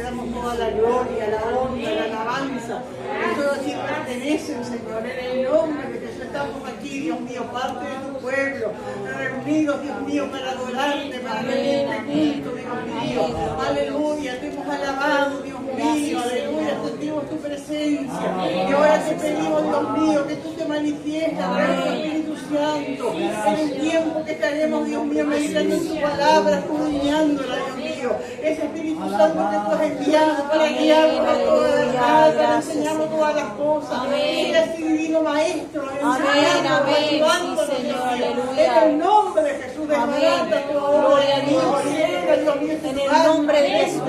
damos toda la gloria, la honra, la alabanza. Que todo así pertenecen, Señor. En el nombre de Jesús estamos aquí, Dios mío, parte de tu pueblo, reunidos, Dios mío, para adorarte, para rendirte culto, Dios mío. Aleluya, te hemos alabado, Dios mío, aleluya, sentimos tu presencia. Y ahora te pedimos, Dios mío, que tú te manifiestes a través del Espíritu Santo en el tiempo que estaremos, Dios mío, meditando en tu palabra, escudriñándola, Dios mío. Ese Espíritu Santo que tú has enviado para guiarnos a toda la verdad, para enseñarnos todas las cosas. Sea así divino Maestro, enseñándonos, ayudándonos, en el nombre de Jesús, desbarata tu obra, Dios mío, en el nombre de Jesús.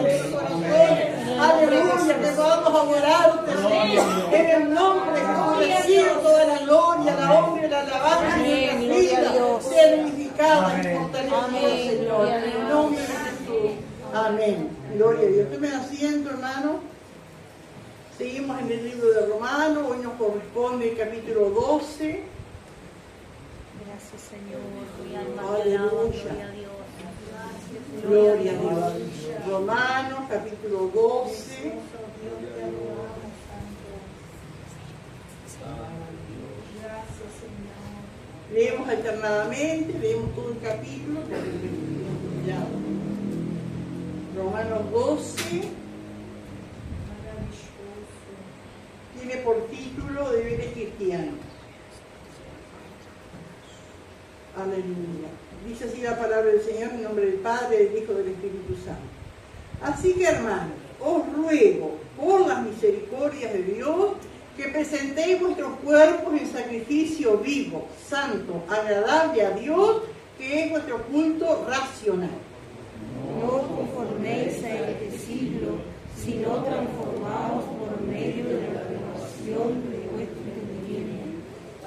Aleluya, que podamos adorarte, Señor. En el nombre de Jesús, recibe toda la gloria, la honra y la alabanza de nuestras vidas. Sea edificada y fortalecida, Señor. En el nombre de Jesús. Amén. Gloria a Dios. Tomen asiento, hermano. Seguimos en el libro de Romanos. Hoy nos corresponde el capítulo 12. Gracias, Señor. Aleluya. Gloria a Dios. Romanos, capítulo 12. Leemos alternadamente, leemos todo el capítulo. Romanos 12. Tiene por título Deberes cristianos. Aleluya. Dice así la palabra del Señor en nombre del Padre, del Hijo y del Espíritu Santo. Así que, hermanos, os ruego por las misericordias de Dios que presentéis vuestros cuerpos en sacrificio vivo, santo, agradable a Dios, que es vuestro culto racional. No os conforméis a este siglo, sino transformaos por medio de la renovación de vuestro entendimiento,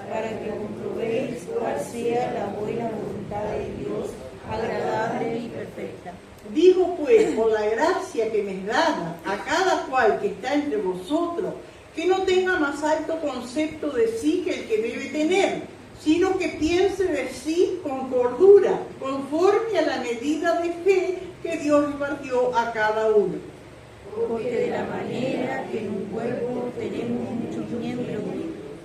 para que comprobéis cuál sea la buena voluntad de Dios, agradable y perfecta. Digo pues, por la gracia que me es dada a cada cual que está entre vosotros, que no tenga más alto concepto de sí que el que debe tener, sino que piense de sí con cordura, conforme a la medida de fe que Dios repartió a cada uno. Porque de la manera que en un cuerpo tenemos muchos miembros,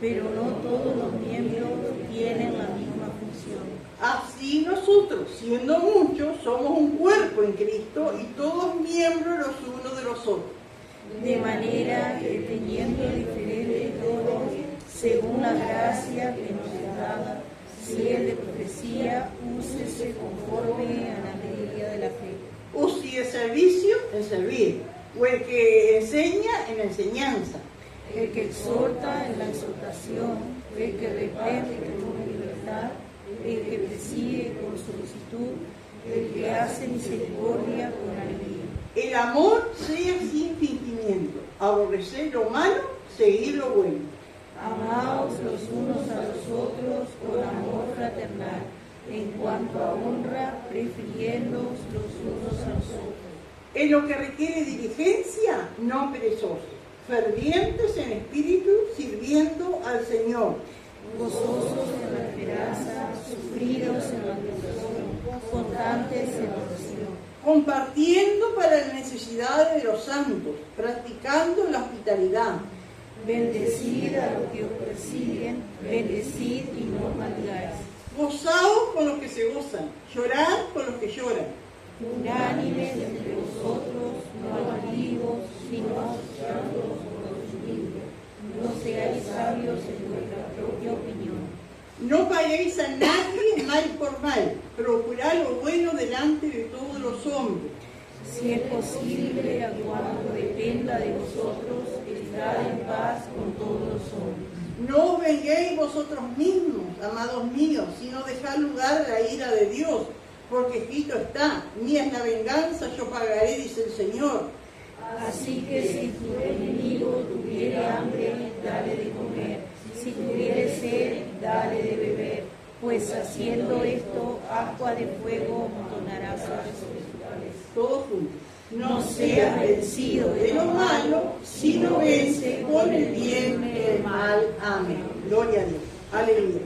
pero no todos los miembros tienen la misma función. Así nosotros, siendo muchos, somos un cuerpo en Cristo y todos miembros los unos de los otros. De manera que teniendo diferentes dones, según la gracia que nos es dada, si es de profecía, úsese conforme a la medida de la fe. O si es servicio, en servir. O el que enseña, en la enseñanza. El que exhorta en la exhortación, el que reprende con libertad, el que preside con solicitud, el que hace misericordia con alegría. El amor sea sin fingimiento, aborrecer lo malo, seguir lo bueno. Amaos los unos a los otros con amor fraternal, en cuanto a honra, prefiriéndoos los unos a los otros. En lo que requiere diligencia, no perezosos, fervientes en espíritu, sirviendo al Señor. Gozosos en la esperanza, sufridos en la tentación, constantes en la oración. Compartiendo para las necesidades de los santos, practicando la hospitalidad. Bendecid a los que os persiguen, bendecid y no maldigáis. Gozaos con los que se gozan, llorad con los que lloran. Unánimes entre vosotros, no altivos, sino asociándoos con los humildes. No seáis sabios en vuestra propia opinión. No paguéis a nadie mal por mal, procurad lo bueno delante de todos los hombres. Si es posible, a cuanto dependa de vosotros, estad en paz con todos los hombres. No os venguéis vosotros mismos, amados míos, sino dejad lugar a la ira de Dios, porque escrito está, mía es la venganza, yo pagaré, dice el Señor. Así que si tu enemigo tuviere hambre, dale de comer. Si tuviere sed, dale de beber. Pues haciendo esto, agua de fuego donará sobre su cabeza. Todos juntos. No seas vencido de lo malo, sino vence con el bien el mal. Amén. Gloria a Dios. Aleluya.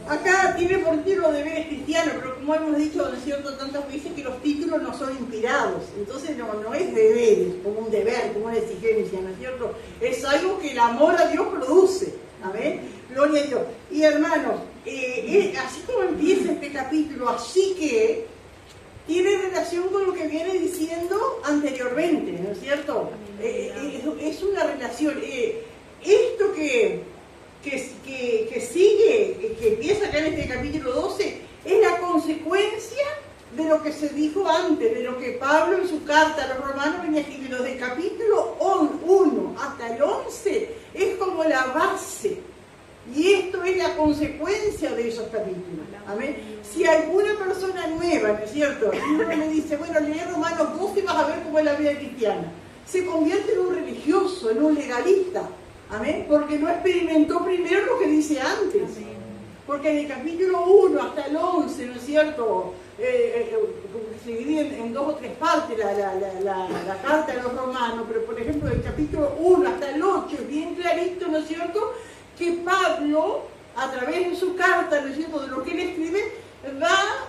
Acá tiene por título Deberes cristianos, pero como hemos dicho, ¿no es cierto?, tantas veces que los títulos no son inspirados, entonces no es deberes, como un deber, como una exigencia, ¿no es cierto? Es algo que el amor a Dios produce, amén, gloria a Dios. Y hermanos, así como empieza este capítulo, así que tiene relación con lo que viene diciendo anteriormente, ¿no es cierto? Es una relación, esto que sigue, que empieza acá en este capítulo 12, es la consecuencia de lo que se dijo antes, de lo que Pablo en su carta a los romanos venía escribiendo. Del capítulo 1 hasta el 11 es como la base, y esto es la consecuencia de esos capítulos. Amén. Si alguna persona nueva, ¿no es cierto?, y uno le dice, bueno, lee Romanos 12 y vas a ver cómo es la vida cristiana, se convierte en un religioso, en un legalista. Amén, porque no experimentó primero lo que dice antes. Amén. Porque en el capítulo 1 hasta el 11, ¿no es cierto?, se divide en 2 o 3 partes la carta de los romanos, pero por ejemplo del capítulo 1 hasta el 8 es bien clarito, ¿no es cierto?, que Pablo, a través de su carta, ¿no es cierto?, de lo que él escribe, va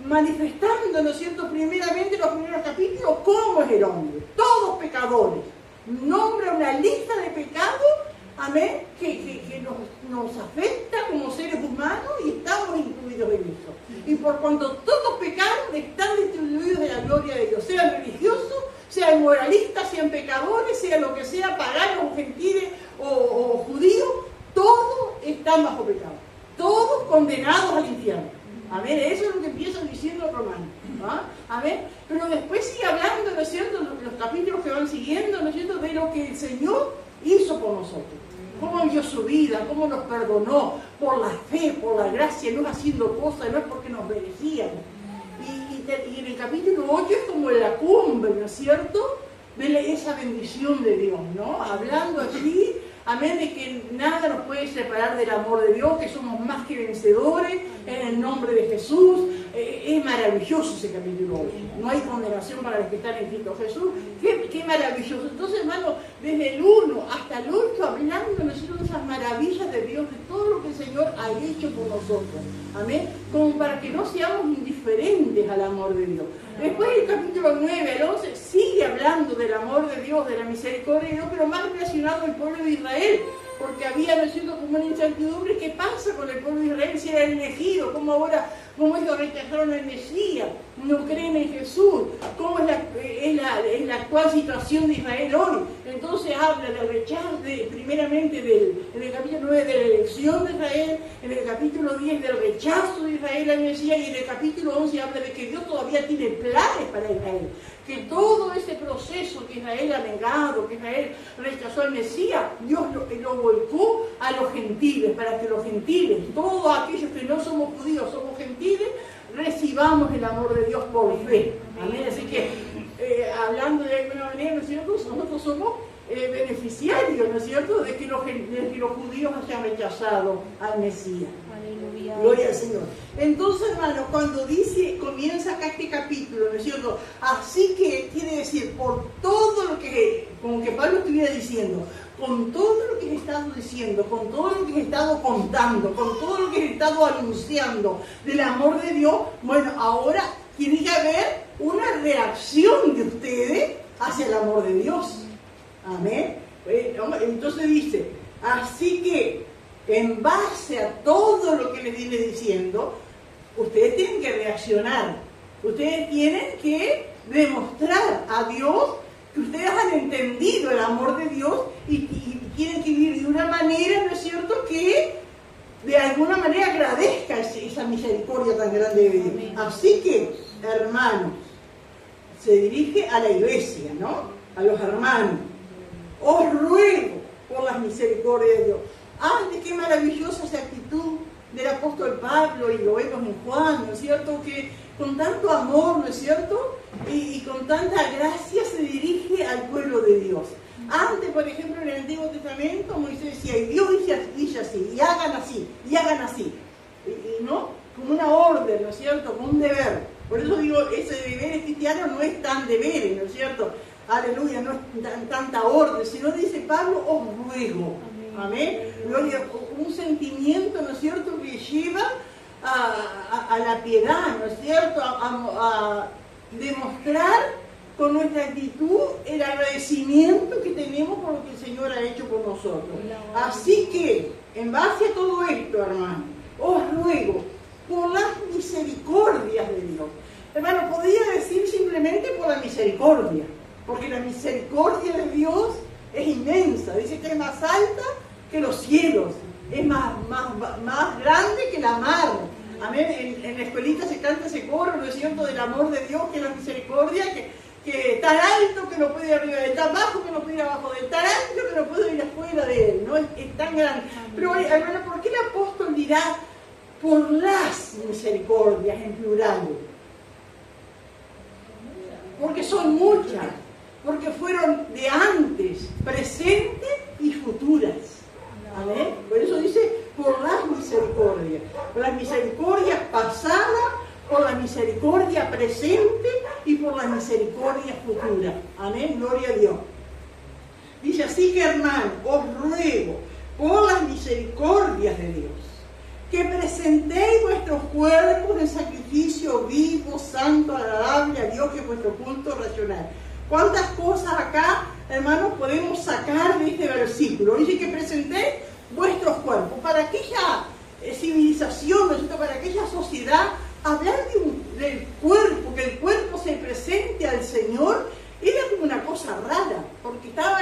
manifestando, ¿no es cierto?, primeramente en los primeros capítulos cómo es el hombre, todos pecadores. Nombra una lista de pecados, amén, que nos afecta como seres humanos y estamos incluidos en eso. Y por cuanto todos pecaron, están destituidos de la gloria de Dios, sean religiosos, sean moralistas, sean pecadores, sea lo que sea, paganos o gentiles o judíos, todos están bajo pecado, todos condenados al infierno. Amén, eso es lo que empieza diciendo el romano. ¿Ah? Amén. Pero después sigue hablando, ¿no es cierto?, los capítulos que van siguiendo, ¿no es cierto?, de lo que el Señor hizo por nosotros. Cómo vivió su vida, cómo nos perdonó por la fe, por la gracia, no es haciendo cosas, no es porque nos merecíamos. Y en el capítulo 8 es como la cumbre, ¿no es cierto?, de esa bendición de Dios, ¿no? Hablando allí, amén, de que nada nos puede separar del amor de Dios, que somos más que vencedores en el nombre de Jesús. Es maravilloso ese capítulo 8. No hay condenación para los que están en Cristo Jesús. Qué maravilloso. Entonces, hermano, desde el 1 hasta el 8, hablando, ¿no es cierto?, de esas maravillas de Dios, de todo lo que el Señor ha hecho por nosotros. Amén. Como para que no seamos indiferentes al amor de Dios. Después el capítulo 9 al 11 sigue hablando del amor de Dios, de la misericordia de Dios, pero más relacionado al pueblo de Israel, porque había, ¿no es cierto?, como una incertidumbre. ¿Qué pasa con el pueblo de Israel si era elegido? ¿Cómo ahora, cómo ellos rechazaron al Mesías? No creen en Jesús. ¿Cómo es la actual situación de Israel hoy? Entonces habla del rechazo, primeramente en el capítulo 9 de la elección de Israel, en el capítulo 10 del rechazo de Israel al Mesías, y en el capítulo 11 habla de que Dios todavía tiene planes para Israel, que todo ese proceso que Israel ha negado, que Israel rechazó al Mesías, Dios lo volcó a los gentiles, para que los gentiles, todos aquellos que no somos judíos, somos gentiles, recibamos el amor de Dios por fe. Amén. Así que, hablando de alguna manera, ¿no es cierto?, nosotros somos beneficiarios, ¿no es cierto?, de que los judíos hayan rechazado al Mesías. Aleluya. Gloria al Señor. Entonces, hermano, cuando comienza acá este capítulo, ¿no es cierto?, así que quiere decir, por todo lo que, como que Pablo estuviera diciendo, con todo lo que he estado diciendo, con todo lo que he estado contando, con todo lo que he estado anunciando del amor de Dios, bueno, ahora tiene que haber una reacción de ustedes hacia el amor de Dios. Amén. Entonces dice, así que en base a todo lo que les viene diciendo, ustedes tienen que reaccionar, ustedes tienen que demostrar a Dios que ustedes han entendido el amor de Dios y tienen que vivir de una manera, ¿no es cierto?, que de alguna manera agradezca esa misericordia tan grande de Dios. Así que, hermanos, se dirige a la iglesia, ¿no?, a los hermanos. Os ruego por las misericordias de Dios. ¡Ay, qué maravillosa esa actitud del apóstol Pablo! Y lo vemos en Juan, ¿no es cierto?, que con tanto amor, ¿no es cierto?, y con tanta gracia se dirige al pueblo de Dios. Antes, por ejemplo, en el Antiguo Testamento, Moisés decía, y Dios dice así, y hagan así, y hagan así. ¿No? Como una orden, ¿no es cierto?, como un deber. Por eso digo, ese deber cristiano no es tan deber, ¿no es cierto? Aleluya, no es tanta orden, sino dice Pablo, os ruego. Amén. Gloria, un sentimiento, ¿no es cierto?, que lleva a la piedad, ¿no es cierto? A demostrar con nuestra actitud el agradecimiento que tenemos por lo que el Señor ha hecho por nosotros. Así que, en base a todo esto, hermano, os ruego por las misericordias de Dios. Hermano, podría decir simplemente por la misericordia, porque la misericordia de Dios es inmensa. Dice que es más alta que los cielos, es más grande que la mar. Amén. En la escuelita se canta ese coro, ¿no es cierto?, del amor de Dios, que es la misericordia, que tan alto que no puede ir arriba de él, tan bajo que no puede ir abajo de él, tan alto que no puede ir afuera de él, ¿no? Es tan grande. Pero, hermano, ¿por qué el apóstol dirá por las misericordias en plural? Porque son muchas, porque fueron de antes, presentes y futuras. Amén. Por eso dice por las misericordias. Por las misericordias pasadas, por la misericordia presente y por la misericordia futura. Amén. Gloria a Dios. Dice así que, hermano, os ruego por las misericordias de Dios que presentéis vuestros cuerpos en sacrificio vivo, santo, agradable a Dios, que es vuestro culto racional. ¿Cuántas cosas acá, hermanos, podemos sacar de este versículo? Dice que presentéis vuestros cuerpos. Para aquella civilización, para aquella sociedad, hablar del cuerpo, que el cuerpo se presente al Señor, era como una cosa rara, porque estaba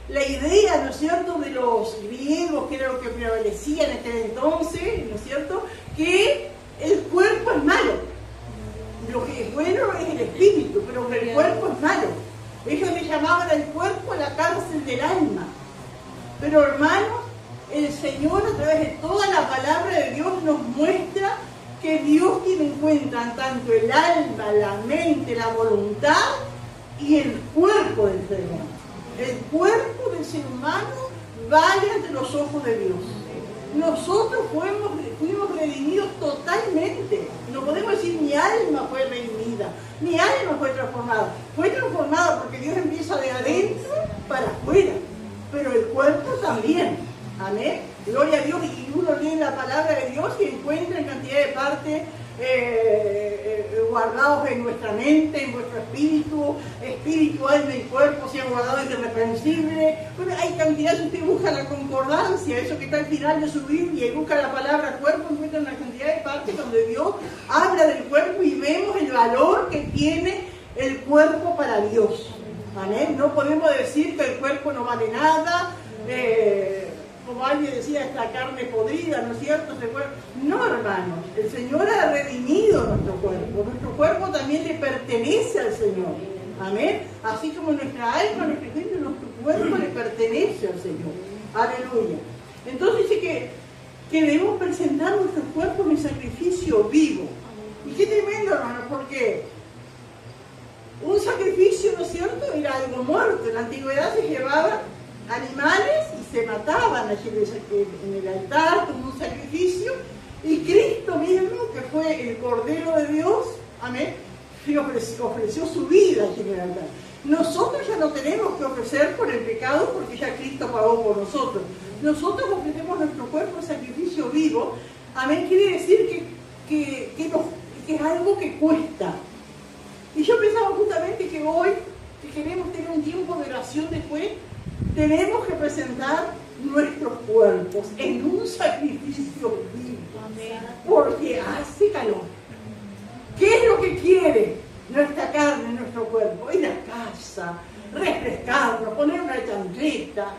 la idea, ¿no es cierto?, de los griegos, que era lo que prevalecía en aquel entonces, ¿no es cierto?, que el cuerpo es malo. Lo que es bueno es el espíritu, pero el cuerpo es malo. Ellos le llamaban al cuerpo la cárcel del alma. Pero, hermanos, el Señor, a través de toda la palabra de Dios, nos muestra que Dios tiene en cuenta tanto el alma, la mente, la voluntad y el cuerpo del ser humano. El cuerpo del ser humano vale ante los ojos de Dios. Nosotros fuimos redimidos totalmente. No podemos decir mi alma fue redimida, mi alma fue transformada. Fue transformada porque Dios empieza de adentro para afuera, pero el cuerpo también. Amén. Gloria a Dios. Y uno lee la palabra de Dios y encuentra en cantidad de partes guardados en nuestra mente, en nuestro espíritu, alma y cuerpo sean guardados irreprensibles. Bueno, hay cantidad, si usted busca la concordancia, eso que está al final de su Biblia, y busca la palabra cuerpo, encuentra una cantidad de partes donde Dios habla del cuerpo y vemos el valor que tiene el cuerpo para Dios. Amén. No podemos decir que el cuerpo no vale nada, como alguien decía, esta carne podrida, ¿no es cierto? No, hermanos, el Señor ha redimido nuestro cuerpo también le pertenece al Señor, amén, así como nuestra alma, nuestro espíritu, nuestro cuerpo le pertenece al Señor, aleluya. Entonces dice que debemos presentar nuestros cuerpos en sacrificio vivo, y qué tremendo, hermanos, porque un sacrificio, ¿no es cierto?, era algo muerto. En la antigüedad se llevaban animales y se mataban allí en el altar como un sacrificio, y Cristo mismo, que fue el Cordero de Dios, amén, ofreció su vida allí en el altar. Nosotros ya no tenemos que ofrecer por el pecado, porque ya Cristo pagó por nosotros. Nosotros ofrecemos nuestro cuerpo en sacrificio vivo, amén, quiere decir que es algo que cuesta. Y yo pensaba justamente que hoy, que queremos tener un tiempo de oración después, tenemos que presentar nuestros cuerpos en un sacrificio vivo, porque hace calor. ¿Qué es lo que quiere nuestra carne, nuestro cuerpo? Ir a casa, refrescarnos, poner una chancleta,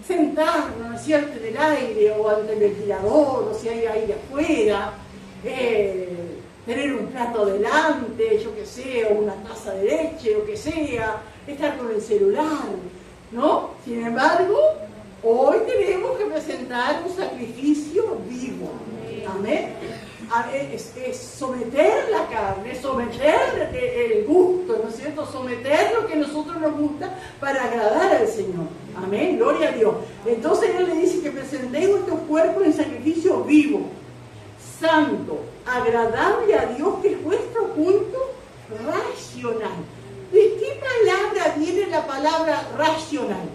sentarnos, ¿no es cierto?, en el aire o ante el ventilador, o si hay aire afuera, tener un plato delante, yo qué sé, o una taza de leche, o que sea, estar con el celular, ¿no? Sin embargo, hoy tenemos que presentar un sacrificio vivo. Amén. Es someter la carne, someter el gusto, ¿no es cierto? Someter lo que a nosotros nos gusta para agradar al Señor. Amén. Gloria a Dios. Entonces Él le dice que presentéis vuestros cuerpos en sacrificio vivo, santo, agradable a Dios, que es vuestro culto racional. ¿De qué palabra viene la palabra racional?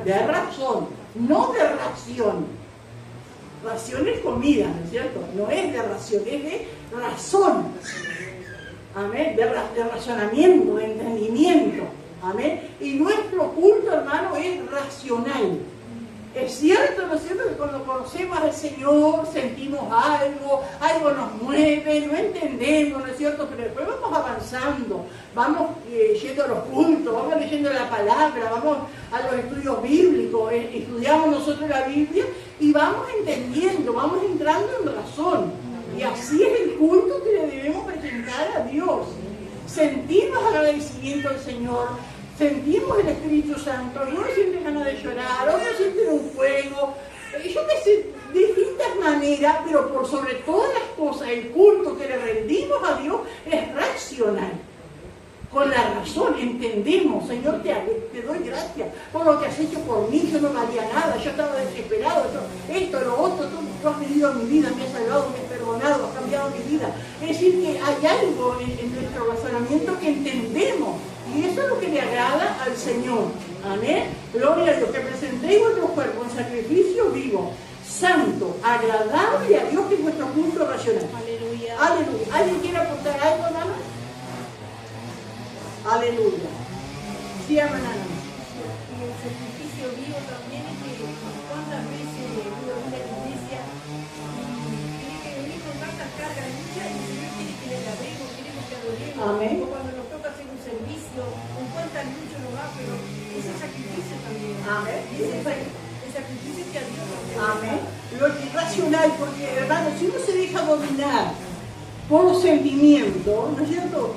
De razón, no de ración. Ración es comida, ¿no es cierto? No es de ración, es de razón. Amén. De razonamiento, de entendimiento. Amén. Y nuestro culto, hermano, es racional. Es cierto, ¿no es cierto?, que cuando conocemos al Señor sentimos algo nos mueve, no entendemos, ¿no es cierto?, pero después vamos avanzando, vamos yendo a los cultos, vamos leyendo la palabra, vamos a los estudios bíblicos, estudiamos nosotros la Biblia y vamos entendiendo, vamos entrando en razón. Y así es el culto que le debemos presentar a Dios. Sentimos agradecimiento al Señor, sentimos el Espíritu Santo, uno siente ganas de llorar, otro siente un fuego, yo qué sé, de distintas maneras, pero por sobre todas las cosas, el culto que le rendimos a Dios es racional. Con la razón entendemos, Señor, te doy gracias por lo que has hecho por mí, yo no valía nada, yo estaba desesperado, esto, lo otro, tú has venido a mi vida, me has salvado, me has perdonado, has cambiado mi vida. Es decir, que hay algo en nuestro razonamiento que entendemos. Y eso es lo que le agrada al Señor. Amén. Gloria a Dios. Que presentéis vuestro cuerpo en sacrificio vivo, santo, agradable a Dios, que es vuestro culto racional. Aleluya. Aleluya. ¿Alguien quiere aportar algo, hermano? Aleluya. Sí, hermana. Y el sacrificio vivo también es que cuántas veces uno viene a la iglesia y tiene que venir con tantas cargas de lucha y el Señor quiere que le alabemos, queremos que adoremos. Amén. O cuando nos toca hacer un servicio, con cuántas luchas nos va, pero es el sacrificio también. Amén. El sacrificio que a Dios nos da. Amén. Lo irracional, porque hermano, si uno se deja dominar por los sentimientos, ¿no es cierto?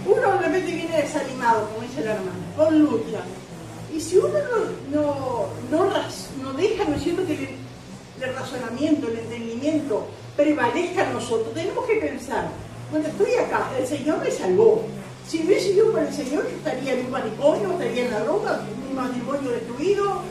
Uno de repente viene desanimado, como dice la hermana, con lucha. Y si uno no deja, ¿no es cierto?, que el razonamiento, el entendimiento prevalezca en nosotros, tenemos que pensar, cuando estoy acá, el Señor me salvó. Si hubiese ido por el Señor, yo estaría en un manicomio, estaría en la droga, mi matrimonio destruido,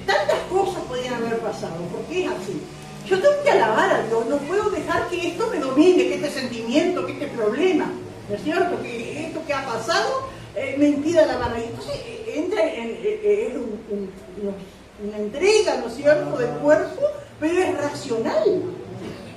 tantas cosas podían haber pasado, porque es así. Yo tengo que alabar a Dios, no puedo dejar que esto me domine, que este sentimiento, que este problema, ¿no es cierto?, que esto que ha pasado me impida alabar a Dios. Entonces entra en una entrega, ¿no es cierto?, del cuerpo, pero es racional.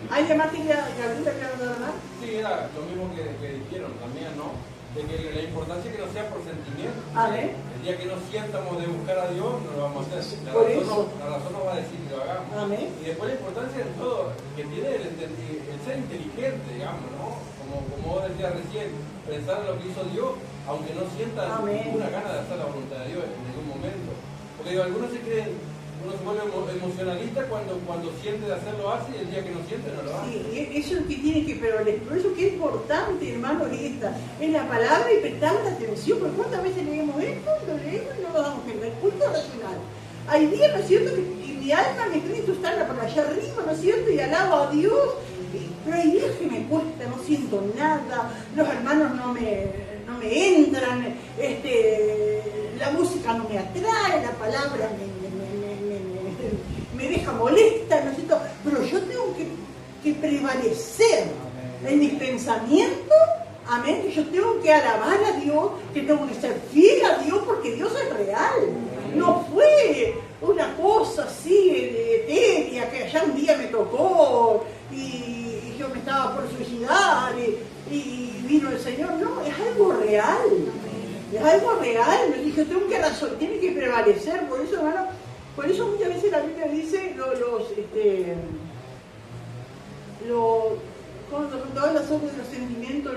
¿Alguien más tiene alguna que hablar? Sí, era lo mismo que dijeron también, ¿no? De que la importancia es que no sea por sentimiento. Amén. El día que nos sientamos de buscar a Dios, no lo vamos a hacer. La razón nos va a decir que lo hagamos. Amén. Y después la importancia de todo, que tiene el ser inteligente, digamos, ¿no? Como vos decías recién, pensar en lo que hizo Dios, aunque no sientan ninguna gana de hacer la voluntad de Dios en ningún momento. Porque digo, algunos se creen, uno se vuelve emocionalista cuando siente de hacerlo hace, y el día que no siente no lo hace. Sí, eso es lo que tiene que prevalecer. Por eso que es importante, hermano, es la palabra y prestar atención. Porque cuántas veces leemos esto, lo leemos y no lo damos cuenta. El culto racional. Hay días, ¿no es cierto?, que mi alma, mi espíritu están por allá arriba, ¿no es cierto?, y alabo a Dios. Pero hay días que me cuesta, no siento nada, los hermanos no me entran, la música no me atrae, la palabra me deja molesta, ¿no es cierto? Pero yo tengo que prevalecer en mis pensamientos, amén, que yo tengo que alabar a Dios, que tengo que ser fiel a Dios, porque Dios es real. No fue una cosa así etérea que allá un día me tocó y yo me estaba por suicidar y vino el Señor. No, es algo real. Es algo real. Me dije, tengo que razón, tiene que prevalecer. Por eso, hermano, por eso muchas veces la Biblia dice cuando habla sobre los sentimientos,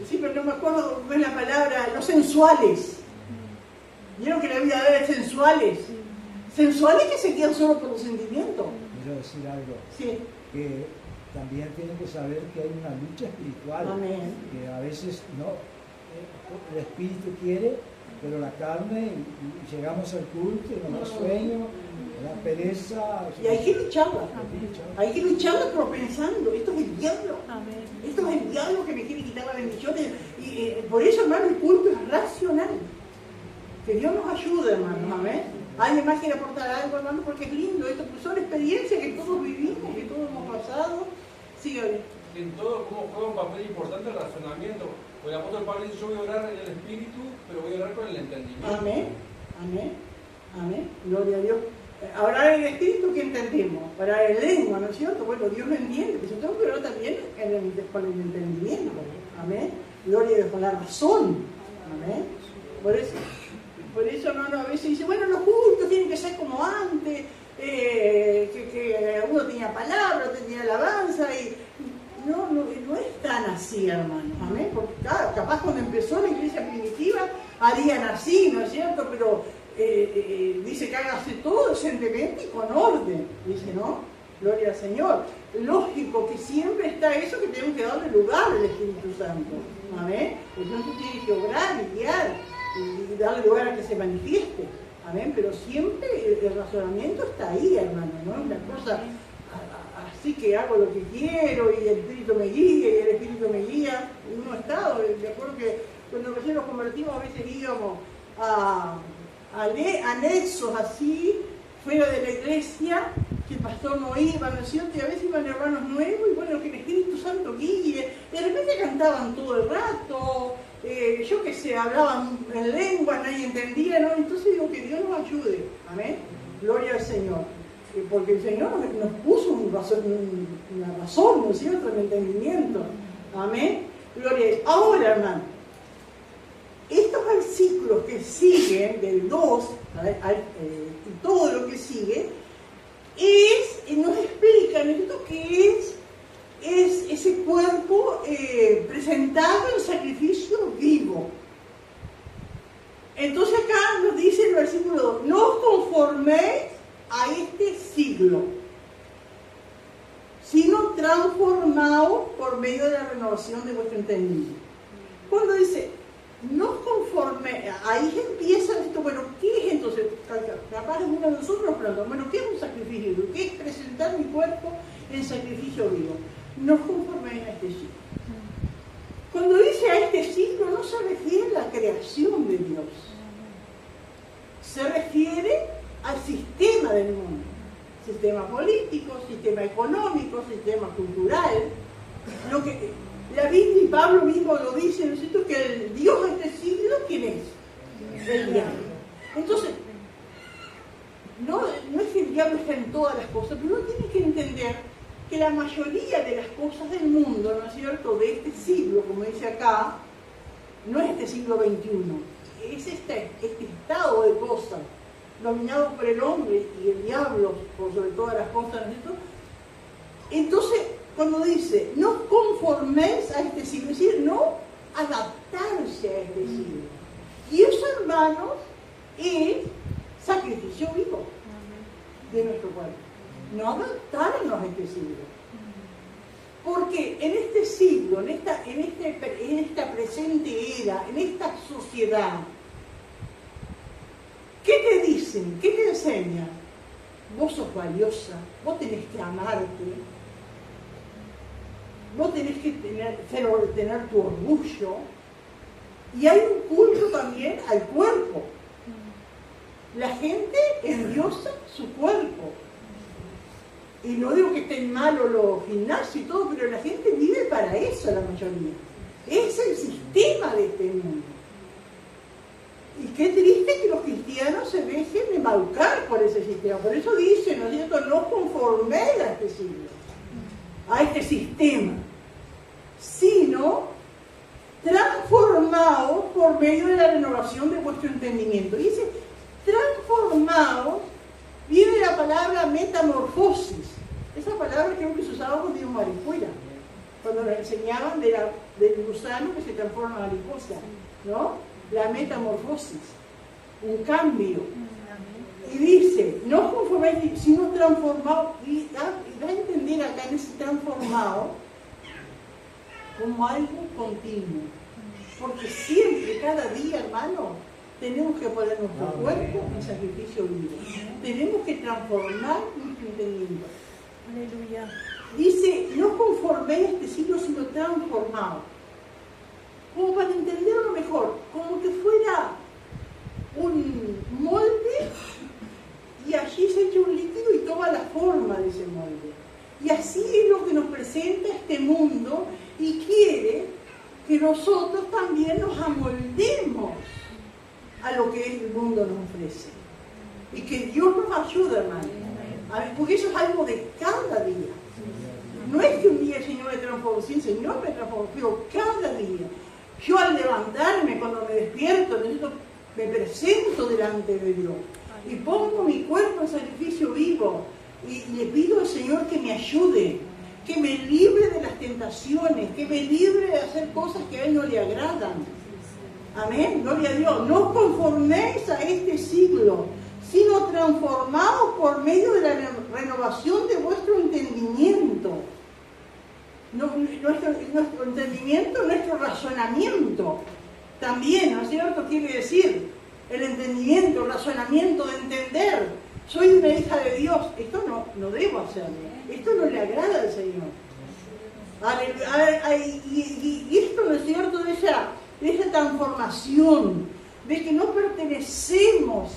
sí, pero no me acuerdo cómo es la palabra, los sensuales. ¿Vieron que la Biblia habla de sensuales? Sensuales que se quedan solo por los sentimientos. Quiero decir algo. Sí. Que también tienen que saber que hay una lucha espiritual. Amén. Que a veces no, el espíritu quiere, pero la carne, y llegamos al culto y nos da sueño, la pereza. Y hay que lucharla. Hay que lucharla, pero pensando, esto es el diablo. Amén. Esto es el diablo que me quiere quitar la bendición. Y por eso, hermano, el culto es racional. Que Dios nos ayude, hermano. Amén. ¿Alguien más quiere aportar algo, hermano? Porque es lindo esto, porque son experiencias que todos vivimos, que todos hemos pasado. Sígale. En todo, cómo juega un papel importante el razonamiento. Porque el apóstol Pablo dice, yo voy a orar en el espíritu, pero voy a orar con el entendimiento. Amén. Amén. Amén. Gloria a Dios. Hablar en el espíritu, ¿qué entendemos? Hablar en lengua, ¿no es cierto? Bueno, Dios lo entiende, pero yo tengo que hablar también con el entendimiento. Amén. Gloria a Dios, con la razón. Amén. Por eso no, a veces dice, bueno, los cultos tienen que ser como antes, que uno tenía palabra, otro tenía alabanza, y no es tan así, hermanos. Amén. Porque claro, capaz cuando empezó la iglesia primitiva, harían así, ¿no es cierto? Pero dice que hágase todo decentemente y con orden, dice, ¿no? Gloria al Señor. Lógico que siempre está eso, que tenemos que darle lugar al Espíritu Santo. Amén. Entonces tiene que obrar y guiar y darle lugar a que se manifieste. Amén. Pero siempre el razonamiento está ahí, hermano, ¿no? Una cosa así que hago lo que quiero y el Espíritu me guía y el Espíritu me guía. Uno ha estado, de acuerdo que cuando recién nos convertimos a veces íbamos a anexos así, fuera de la iglesia, que el pastor no iba, ¿no es cierto? Y a veces iban hermanos nuevos y bueno, que el Espíritu Santo guíe. De repente cantaban todo el rato, yo qué sé, hablaban en lengua, nadie entendía, ¿no? Entonces digo que Dios nos ayude, amén. Gloria al Señor. Porque el Señor nos puso una razón, ¿no es cierto? El entendimiento, amén. Gloria. Ahora, hermano, estos versículos que siguen, del 2, y todo lo que sigue, nos explica, ¿no es cierto?, que es ese cuerpo presentado en sacrificio vivo. Entonces acá nos dice el versículo 2, no os conforméis a este siglo, sino transformaos por medio de la renovación de vuestro entendimiento. Cuando dice, no os conforméis, ahí empieza esto, bueno, ¿qué es entonces? Capaz de uno de nosotros nos pregunta, bueno, ¿qué es un sacrificio vivo? ¿Qué es presentar mi cuerpo en sacrificio vivo? No os conforméis a este siglo. Cuando dice a este siglo, no se refiere a la creación de Dios, se refiere al sistema del mundo, sistema político, sistema económico, sistema cultural. Lo que la Biblia y Pablo mismo lo dice, ¿no es cierto?, que el Dios de este siglo, ¿quién es? El diablo. Entonces, no es que el diablo está en todas las cosas, pero uno tiene que entender que la mayoría de las cosas del mundo, ¿no es cierto?, de este siglo, como dice acá, no es este siglo XXI, es este estado de cosas dominado por el hombre y el diablo por sobre todas las cosas, ¿no es cierto? Entonces, cuando dice, no os conforméis a este siglo, es decir, no adaptarse a este siglo. Y eso, hermanos, es sacrificio vivo de nuestro cuerpo. No adaptarnos a este siglo. Porque en este siglo, en esta presente era, en esta sociedad, ¿qué te dicen? ¿Qué te enseñan? Vos sos valiosa, vos tenés que amarte, vos tenés que tener tu orgullo. Y hay un culto también al cuerpo. La gente endiosa su cuerpo. Y no digo que estén malos los gimnasios y todo, pero la gente vive para eso, la mayoría. Es el sistema de este mundo. Y qué triste que los cristianos se dejen embaucar por ese sistema. Por eso dice, ¿no es cierto?, no conforméis a este siglo, a este sistema, sino transformaos por medio de la renovación de vuestro entendimiento. Y dice, transformaos, viene la palabra metamorfosis. Esa palabra creo que se usaba con Dios Maricuela, cuando nos enseñaban del gusano que se transforma en mariposa, ¿no? La metamorfosis, un cambio. Y dice, no os conforméis, sino transformaos, y da a entender acá en ese transformado como algo continuo. Porque siempre, cada día, hermano, tenemos que poner nuestro cuerpo en sacrificio vivo. Tenemos que transformar nuestro entendimiento. Aleluya. Dice, no os conforméis a este siglo, sino transformados. Como para entenderlo mejor, como que fuera un molde y allí se echa un líquido y toma la forma de ese molde. Y así es lo que nos presenta este mundo y quiere que nosotros también nos amoldemos a lo que el mundo nos ofrece. Y que Dios nos ayude, hermano. Porque eso es algo de cada día. No es que un día el Señor me transformó, sí, el Señor me transformó, pero cada día. Yo al levantarme, cuando me despierto, me presento delante de Dios. Y pongo mi cuerpo en sacrificio vivo. Y le pido al Señor que me ayude, que me libre de las tentaciones, que me libre de hacer cosas que a Él no le agradan. Amén, gloria a Dios. No os conforméis a este siglo, sino transformaos por medio de la renovación de vuestro entendimiento. Nuestro entendimiento, nuestro razonamiento. También, ¿no es cierto? Quiere decir el entendimiento, el razonamiento de entender. Soy una hija de Dios. Esto no debo hacerlo. Esto no le agrada al Señor. Y esto, ¿no es cierto? De esa transformación, de que no pertenecemos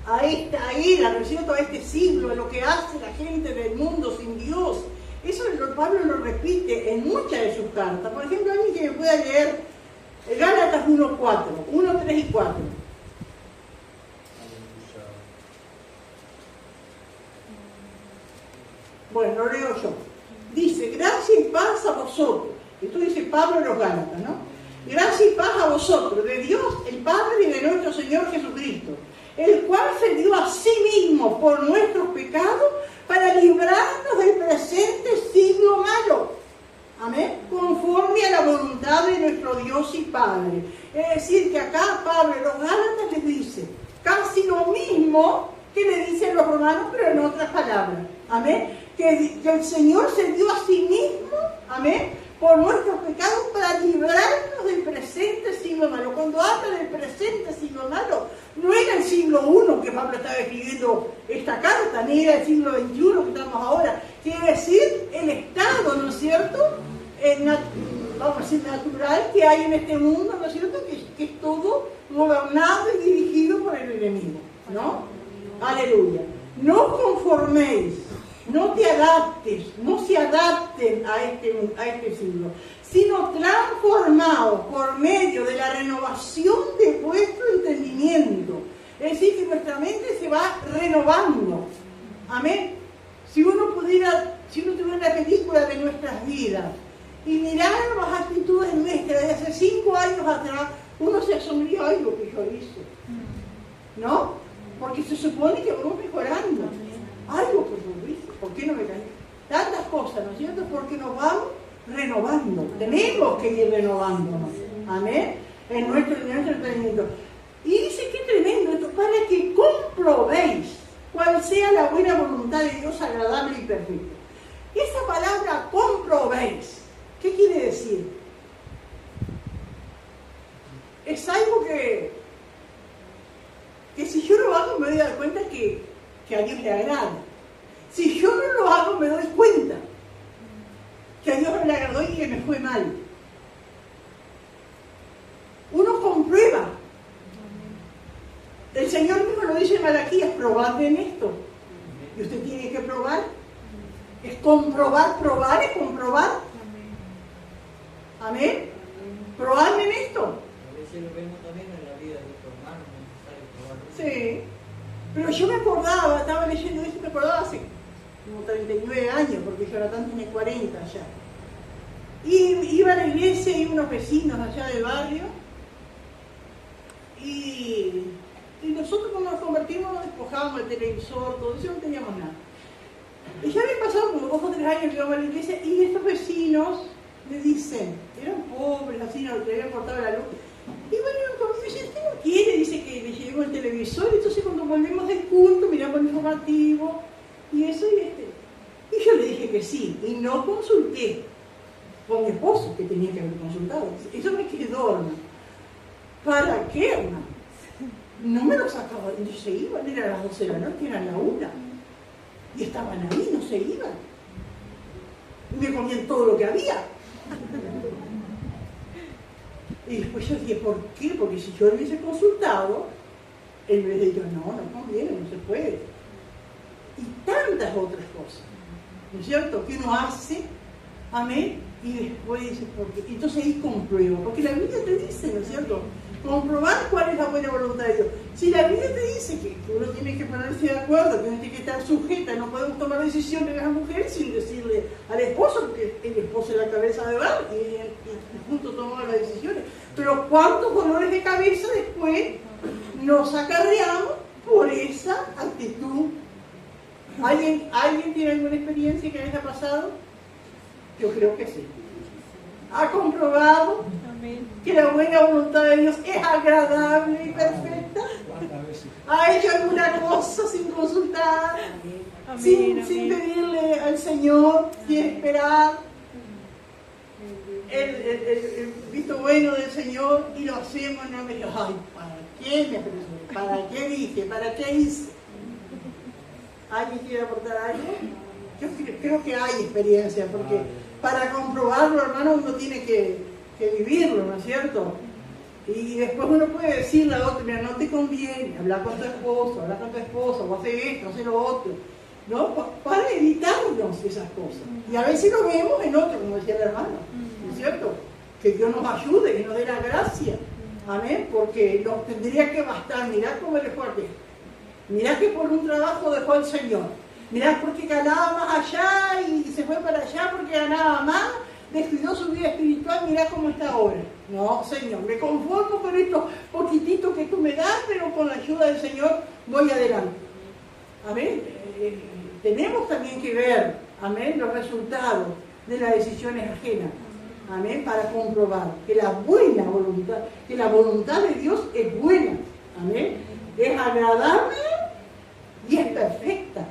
a esta era, ¿no es cierto? A este siglo, a lo que hace la gente del mundo sin Dios. Eso Pablo lo repite en muchas de sus cartas. Por ejemplo, alguien que me pueda leer Gálatas 1:4, 1, 3 y 4. Bueno, lo leo yo. Dice, gracia y paz a vosotros. Esto dice Pablo en los Gálatas, ¿no? Gracia y paz a vosotros, de Dios el Padre y de nuestro Señor Jesucristo, el cual se dio a sí mismo por nuestros pecados para librarnos del presente siglo malo. Amén. Conforme a la voluntad de nuestro Dios y Padre. Es decir, que acá Pablo en los Gálatas les dice casi lo mismo que le dicen los romanos, pero en otras palabras. Amén. Que el Señor se dio a sí mismo, amén, por nuestros pecados para librarnos del presente siglo malo. Cuando habla del presente siglo malo, no era el siglo I que Pablo estaba escribiendo esta carta, ni era el siglo XXI que estamos ahora. Quiere decir el estado, ¿no es cierto? Vamos a decir natural que hay en este mundo, ¿no es cierto? Que es todo gobernado y dirigido por el enemigo, ¿no? Aleluya. No os conforméis. No te adaptes, no se adapten a este siglo, sino transformaos por medio de la renovación de vuestro entendimiento. Es decir, que nuestra mente se va renovando. Amén. Si uno tuviera una película de nuestras vidas y mirara las actitudes nuestras de hace 5 años atrás, uno se asombría, ay, lo que yo hice. ¿No? Porque se supone que vamos mejorando. Algo que yo hice, ¿por qué no me caí? Tantas cosas, ¿no es cierto? Porque nos vamos renovando. Tenemos que ir renovándonos. Amén. En nuestro entendimiento. Y dice que tremendo esto, para que comprobéis cuál sea la buena voluntad de Dios agradable y perfecta. Esa palabra comprobéis, ¿qué quiere decir? Es algo que si yo lo hago me voy a dar cuenta que a Dios le agrada. Si yo no lo hago me doy cuenta que a Dios no le agradó y que me fue mal. Uno comprueba. El Señor mismo lo dice en Malaquías, probadme en esto. Y usted tiene que probar. Es comprobar, probar es comprobar. Amén. Probadme en esto. A veces lo vemos también en la vida de nuestros hermanos, es necesario probarlo. Sí. Pero yo me acordaba, estaba leyendo esto, me acordaba hace como 39 años, porque Jonathan tiene 40 ya. Y iba a la iglesia y unos vecinos allá del barrio, y nosotros cuando nos convertimos nos despojábamos del televisor, todo eso, no teníamos nada. Y ya había pasado como 2 o 3 años que íbamos a la iglesia, y estos vecinos me dicen, eran pobres, así, no le habían cortado la luz. Y bueno, conmigo dice, ¿usted no quiere? Dice que le llevemos el televisor, entonces cuando volvemos del culto miramos el informativo y eso y yo le dije que sí, y no consulté con mi esposo, que tenía que haber consultado. Eso me quedó, hermano. ¿Para qué, hermano? No me lo sacaba, ellos se iban, eran las 12 de la noche, eran la 1. Y estaban ahí, no se iban. Y me comían todo lo que había. Y después yo dije, ¿por qué? Porque si yo hubiese consultado, él me dijo, no conviene, no se puede. Y tantas otras cosas, ¿no es cierto? Que uno hace, amén, y después dice, ¿por qué? Entonces ahí compruebo, porque la Biblia te dice, ¿no es cierto? comprobar cuál es la buena voluntad de Dios. Si la Biblia te dice que uno tiene que ponerse de acuerdo, que uno tiene que estar sujeta, no podemos tomar decisiones de las mujeres sin decirle al esposo, porque el esposo es la cabeza de hogar y juntos tomamos las decisiones. Pero ¿cuántos dolores de cabeza después nos acarreamos por esa actitud? ¿Alguien tiene alguna experiencia que les ha pasado? Yo creo que sí. ¿Ha comprobado que la buena voluntad de Dios es agradable y perfecta? ¿Ha hecho alguna cosa sin consultar? Sin pedirle al Señor, sin esperar el visto bueno del Señor, y lo hacemos, no me digo, ay, ¿para qué me apresuré? ¿Para qué dije? ¿Para qué hice? ¿Alguien quiere aportar algo? Yo creo que hay experiencia, porque para comprobarlo, hermano, uno tiene que vivirlo, ¿no es cierto? Y después uno puede decirle a otro, mira, no te conviene, hablar con tu esposo, o hacer esto, hacer lo otro, ¿no? Para evitarnos esas cosas. Y a veces lo vemos en otro, como decía el hermano, ¿no es cierto? Que Dios nos ayude, que nos dé la gracia, amén, porque nos tendría que bastar. Mirá cómo le fue a aquel. Mirá que por un trabajo dejó el Señor. Mirá porque ganaba más allá y se fue para allá porque ganaba más, descuidó su vida espiritual, mirá cómo está ahora. No, Señor, me conformo con estos poquititos que tú me das, pero con la ayuda del Señor voy adelante. Amén. Tenemos también que ver, amén, los resultados de las decisiones ajenas. Amén, para comprobar que la buena voluntad, que la voluntad de Dios es buena. Amén. Es agradable y es perfecta.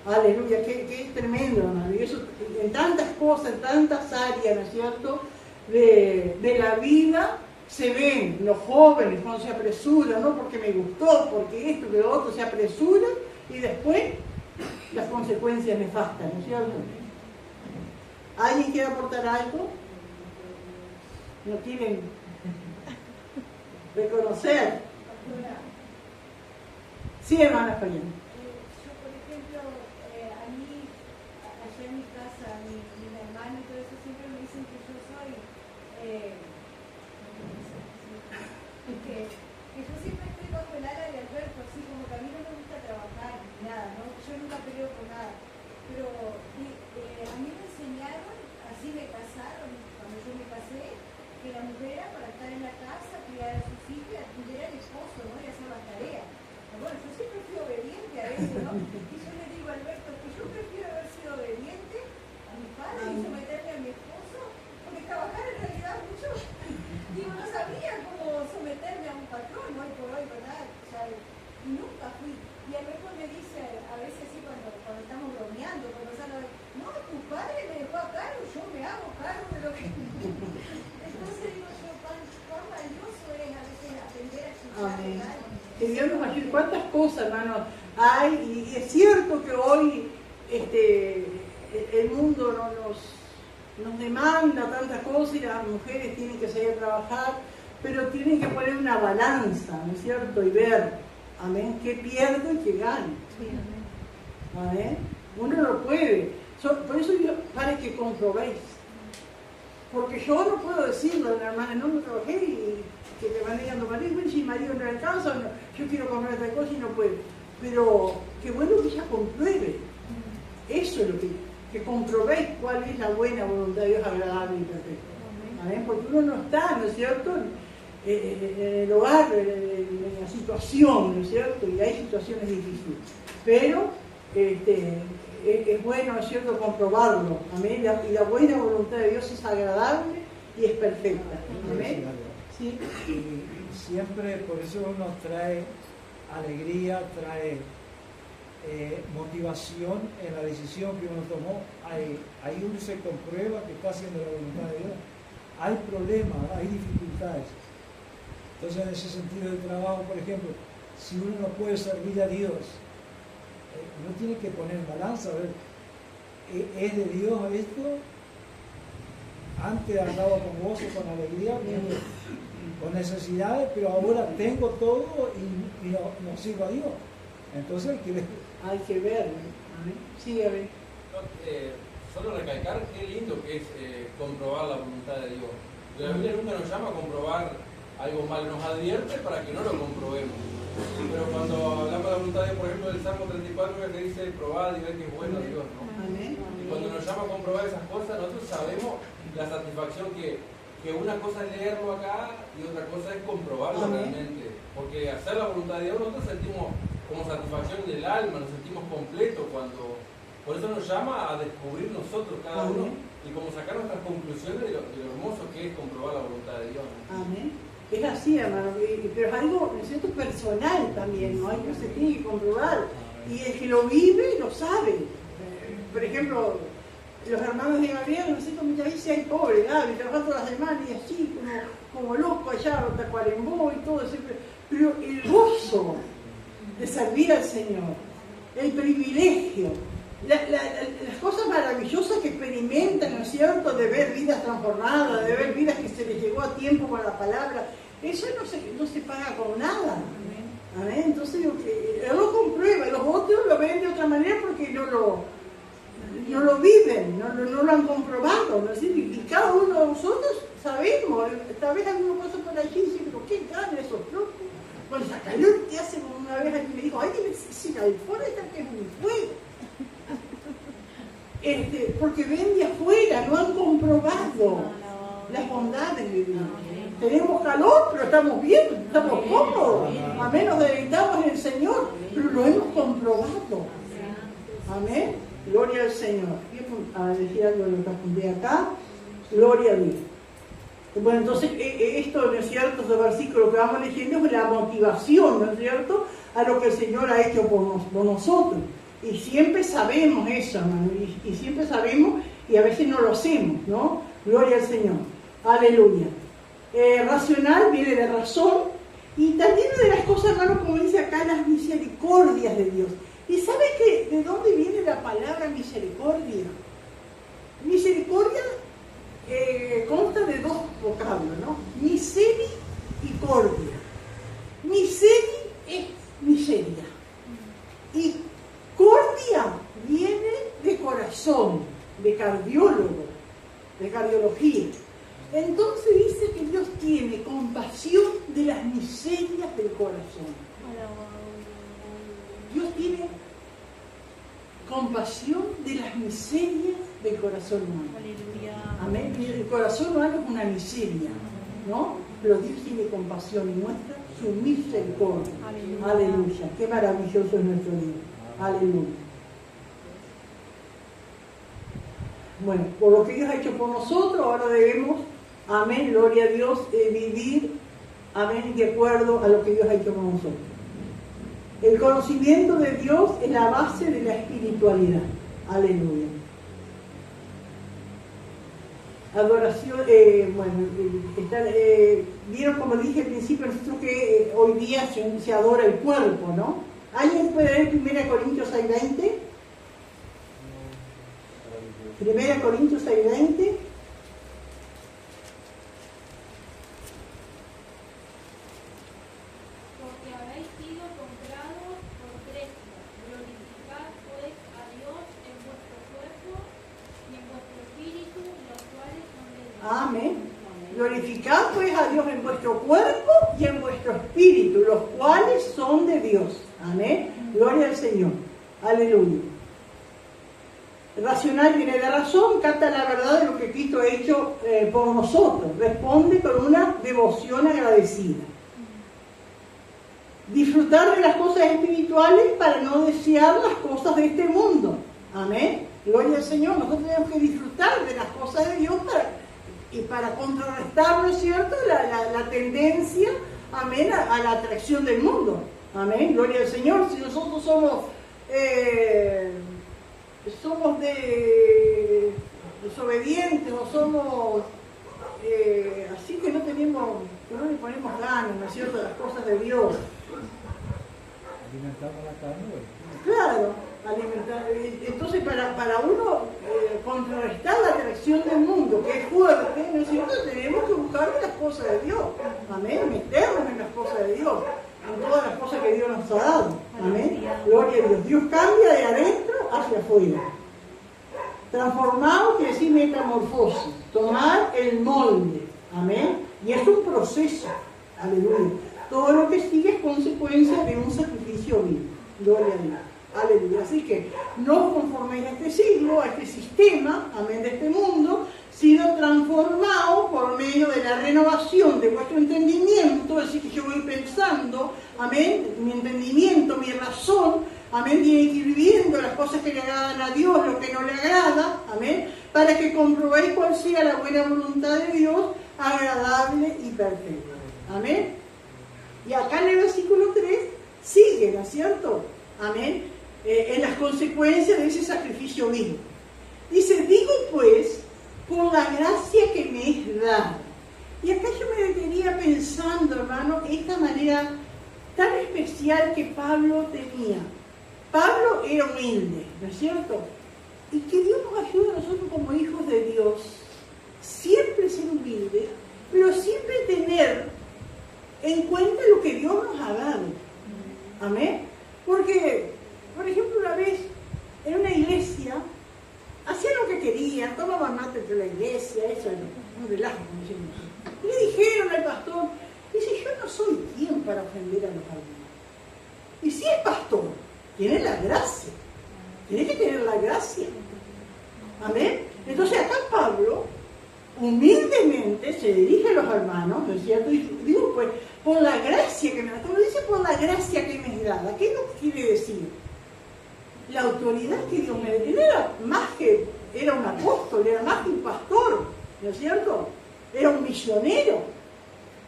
Aleluya, qué tremendo, hermano. Y eso en tantas cosas, en tantas áreas, ¿no es cierto?, de la vida se ven los jóvenes cuando se apresuran, no porque me gustó, porque esto, que lo otro, se apresuran y después las consecuencias nefastas, ¿no es cierto? ¿Alguien quiere aportar algo? ¿No quieren reconocer? Sí, hermana Fabián. Yo, por ejemplo, a mí, allá en mi casa, mi hermano y todo eso siempre me dicen que yo soy, que yo siempre estoy bajo el ala de Alberto, así como que a mí no me gusta trabajar, nada, ¿no? Yo nunca peleo por nada. Pero a mí me enseñaron, así me casaron, cuando yo me casé, que la mujer era para estar en la casa, criar a sus hijos y atender al esposo, ¿no? Y hacer las tareas. Bueno, yo siempre fui obediente a eso, ¿no? Y yo le digo a Alberto que yo prefiero haber sido obediente a mi padre y someterme a mi esposo, porque trabajar en realidad mucho, digo, no sabía cómo someterme a un patrón, hoy por hoy, ¿verdad? O sea, y nunca fui. Y Alberto me dice, a veces así cuando estamos bromeando, cuando sale, no, tu padre me dejó a cargo, yo me hago cargo de lo que... Entonces digo yo, cuán valioso es a veces aprender a escuchar, ¿verdad? Que Dios nos ayude. ¿Cuántas cosas, hermano, hay? Y es cierto que hoy el mundo nos demanda tantas cosas y las mujeres tienen que salir a trabajar, pero tienen que poner una balanza, ¿no es cierto? Y ver, amén, qué pierdo y qué gano. Amén. Uno no puede. Por eso yo, para que comprobéis. Porque yo no puedo decirle a una hermana, no trabajé y que te van llegando marido, si marido no alcanza, no, yo quiero comprar otra cosa y no puedo. Pero qué bueno que ella compruebe. Eso es lo que comprobéis cuál es la buena voluntad de Dios, agradable y perfecta. ¿Amén? Porque uno no está, ¿no es cierto?, en el hogar, en la situación, ¿no es cierto? Y hay situaciones difíciles. Pero es bueno, ¿no es cierto?, comprobarlo. Amén. Y la buena voluntad de Dios es agradable y es perfecta. Amén. ¿Sí? Y siempre, por eso nos trae alegría, trae motivación en la decisión que uno tomó. Ahí uno se comprueba que está haciendo la voluntad de Dios. Hay problemas, hay dificultades. Entonces, en ese sentido del trabajo, por ejemplo, si uno no puede servir a Dios, uno tiene que poner en balanza, a ver, ¿es de Dios esto? Antes andaba con gozo, con alegría, con necesidades, pero ahora tengo todo y no sirvo a Dios. Entonces hay que ver. Sí, a ver. Solo recalcar qué lindo que es comprobar la voluntad de Dios. La Biblia nunca nos llama a comprobar algo mal nos advierte para que no lo comprobemos. Pero cuando hablamos de la voluntad de Dios, por ejemplo, del Salmo 34, que dice, probad y ver que es bueno Dios, ¿no? Amén. Y cuando nos llama a comprobar esas cosas, nosotros sabemos la satisfacción que una cosa es leerlo acá y otra cosa es comprobarlo realmente. Porque hacer la voluntad de Dios, nosotros sentimos como satisfacción del alma, nos sentimos completos cuando... Por eso nos llama a descubrir nosotros cada uno y como sacar nuestras conclusiones de lo hermoso que es comprobar la voluntad de Dios, ¿no? Amén. Es así, hermano, pero es algo, ¿no es cierto?, personal también, ¿no? Hay que se tiene que comprobar. Y el que lo vive, lo sabe. Por ejemplo, los hermanos de Gabriel, ¿no es cierto?, muchas veces hay pobre, Gabriel, trabajando todas las semanas y así, como loco allá, Tacuarembó y todo eso. Pero el gozo de servir al Señor, el privilegio, las cosas maravillosas que experimentan, ¿no es cierto?, de ver vidas transformadas, de ver vidas que se les llegó a tiempo con la palabra, eso no se paga con nada. Amén. Entonces digo que él lo comprueba, los otros lo ven de otra manera porque no lo viven, no lo han comprobado, ¿no es cierto? Y cada uno de nosotros sabemos, tal vez alguno pasa por allí y dice, pero ¿qué gana esos locos? Bueno, la calor que hace, como una vez alguien me dijo, ay, si la alfombra está que es un fuego. Porque ven de afuera, no han comprobado las bondades de Dios. Tenemos calor, pero estamos bien, estamos cómodos. Amén, nos deleitamos en el Señor, pero lo hemos comprobado. Amén, gloria al Señor. Voy a decir algo de lo que apunté acá. Gloria a Dios. Bueno, entonces, esto, ¿no es cierto? Este versículo que vamos leyendo es la motivación, ¿no es cierto?, a lo que el Señor ha hecho por nosotros. Y siempre sabemos eso, hermano, y siempre sabemos, y a veces no lo hacemos, ¿no? Gloria al Señor. Aleluya. Racional viene de razón, y también de las cosas, hermano, como dice acá, las misericordias de Dios. ¿Y sabe de dónde viene la palabra misericordia? Misericordia consta de dos vocablos, ¿no? Miseri y cordia. Miseri es miseria. Y cordia viene de corazón, de cardiólogo, de cardiología. Entonces dice que Dios tiene compasión de las miserias del corazón. Dios tiene compasión de las miserias del corazón humano. Amén. El corazón humano es una miseria, ¿no? Pero Dios tiene compasión y muestra su misericordia. Aleluya. Qué maravilloso es nuestro Dios. Aleluya. Bueno, por lo que Dios ha hecho por nosotros, ahora debemos, amén, gloria a Dios, vivir, amén, de acuerdo a lo que Dios ha hecho por nosotros. El conocimiento de Dios es la base de la espiritualidad. Aleluya. Adoración, vieron como dije al principio, nosotros que hoy día se adora el cuerpo, ¿no? ¿Alguien puede leer 1 Corintios 6:20? 1 Corintios 6:20. Amén. Glorificad pues a Dios en vuestro cuerpo y en vuestro espíritu, los cuales son de Dios. Amén. Gloria al Señor. Aleluya. Racional viene de razón, capta la verdad de lo que Cristo ha hecho por nosotros. Responde con una devoción agradecida. Disfrutar de las cosas espirituales para no desear las cosas de este mundo. Amén. Gloria al Señor. Nosotros tenemos que disfrutar de las cosas de Dios para contrarrestar, ¿no es cierto?, la tendencia, amén, a la atracción del mundo. Amén, gloria al Señor. Si nosotros somos desobedientes o somos así que no le ponemos ganas, ¿no es cierto?, a las cosas de Dios. Alimentamos la carne. Claro, alimentar. Entonces, para uno contrarrestar la atracción del mundo, que es fuerte, ¿no es cierto?, tenemos que buscar las cosas de Dios. Amén, meternos en las cosas de Dios, en todas las cosas que Dios nos ha dado. Amén, gloria a Dios. Dios cambia de adentro hacia afuera. Transformado quiere decir metamorfosis, tomar el molde. Amén, y es un proceso. Aleluya. Todo lo que sigue es consecuencia de un sacrificio vivo. Gloria a Dios. Aleluya. Así que no os conforméis a este siglo, a este sistema, amén, de este mundo, sino transformados por medio de la renovación de vuestro entendimiento. Es decir, que yo voy pensando, amén, mi entendimiento, mi razón, amén, tiene que ir viviendo las cosas que le agradan a Dios, lo que no le agrada, amén, para que comprobéis cuál sea la buena voluntad de Dios, agradable y perfecta. Amén. Y acá en el versículo 3 sigue, ¿no es cierto? Amén. En las consecuencias de ese sacrificio vivo. Dice, digo pues, por la gracia que me es dada. Y acá yo me detenía pensando, hermano, esta manera tan especial que Pablo tenía. Pablo era humilde, ¿no es cierto? Y que Dios nos ayude a nosotros como hijos de Dios, siempre ser humildes, pero siempre tener en cuenta lo que Dios nos ha dado. Amén. Porque, por ejemplo, una vez en una iglesia, hacían lo que querían, tomaban mate entre la iglesia, eso era un relajo, como decimos. Y le dijeron al pastor, dice, yo no soy quien para ofender a los alumnos. Y si es pastor, tiene la gracia, tiene que tener la gracia. Amén. Entonces acá Pablo humildemente se dirige a los hermanos, ¿no es cierto? Y digo, pues, por la gracia que me da, como dice, por la gracia que me es dada. ¿Qué es lo que quiere decir? La autoridad que Dios me dio. Él era más que, era un apóstol, era más que un pastor, ¿no es cierto? Era un misionero.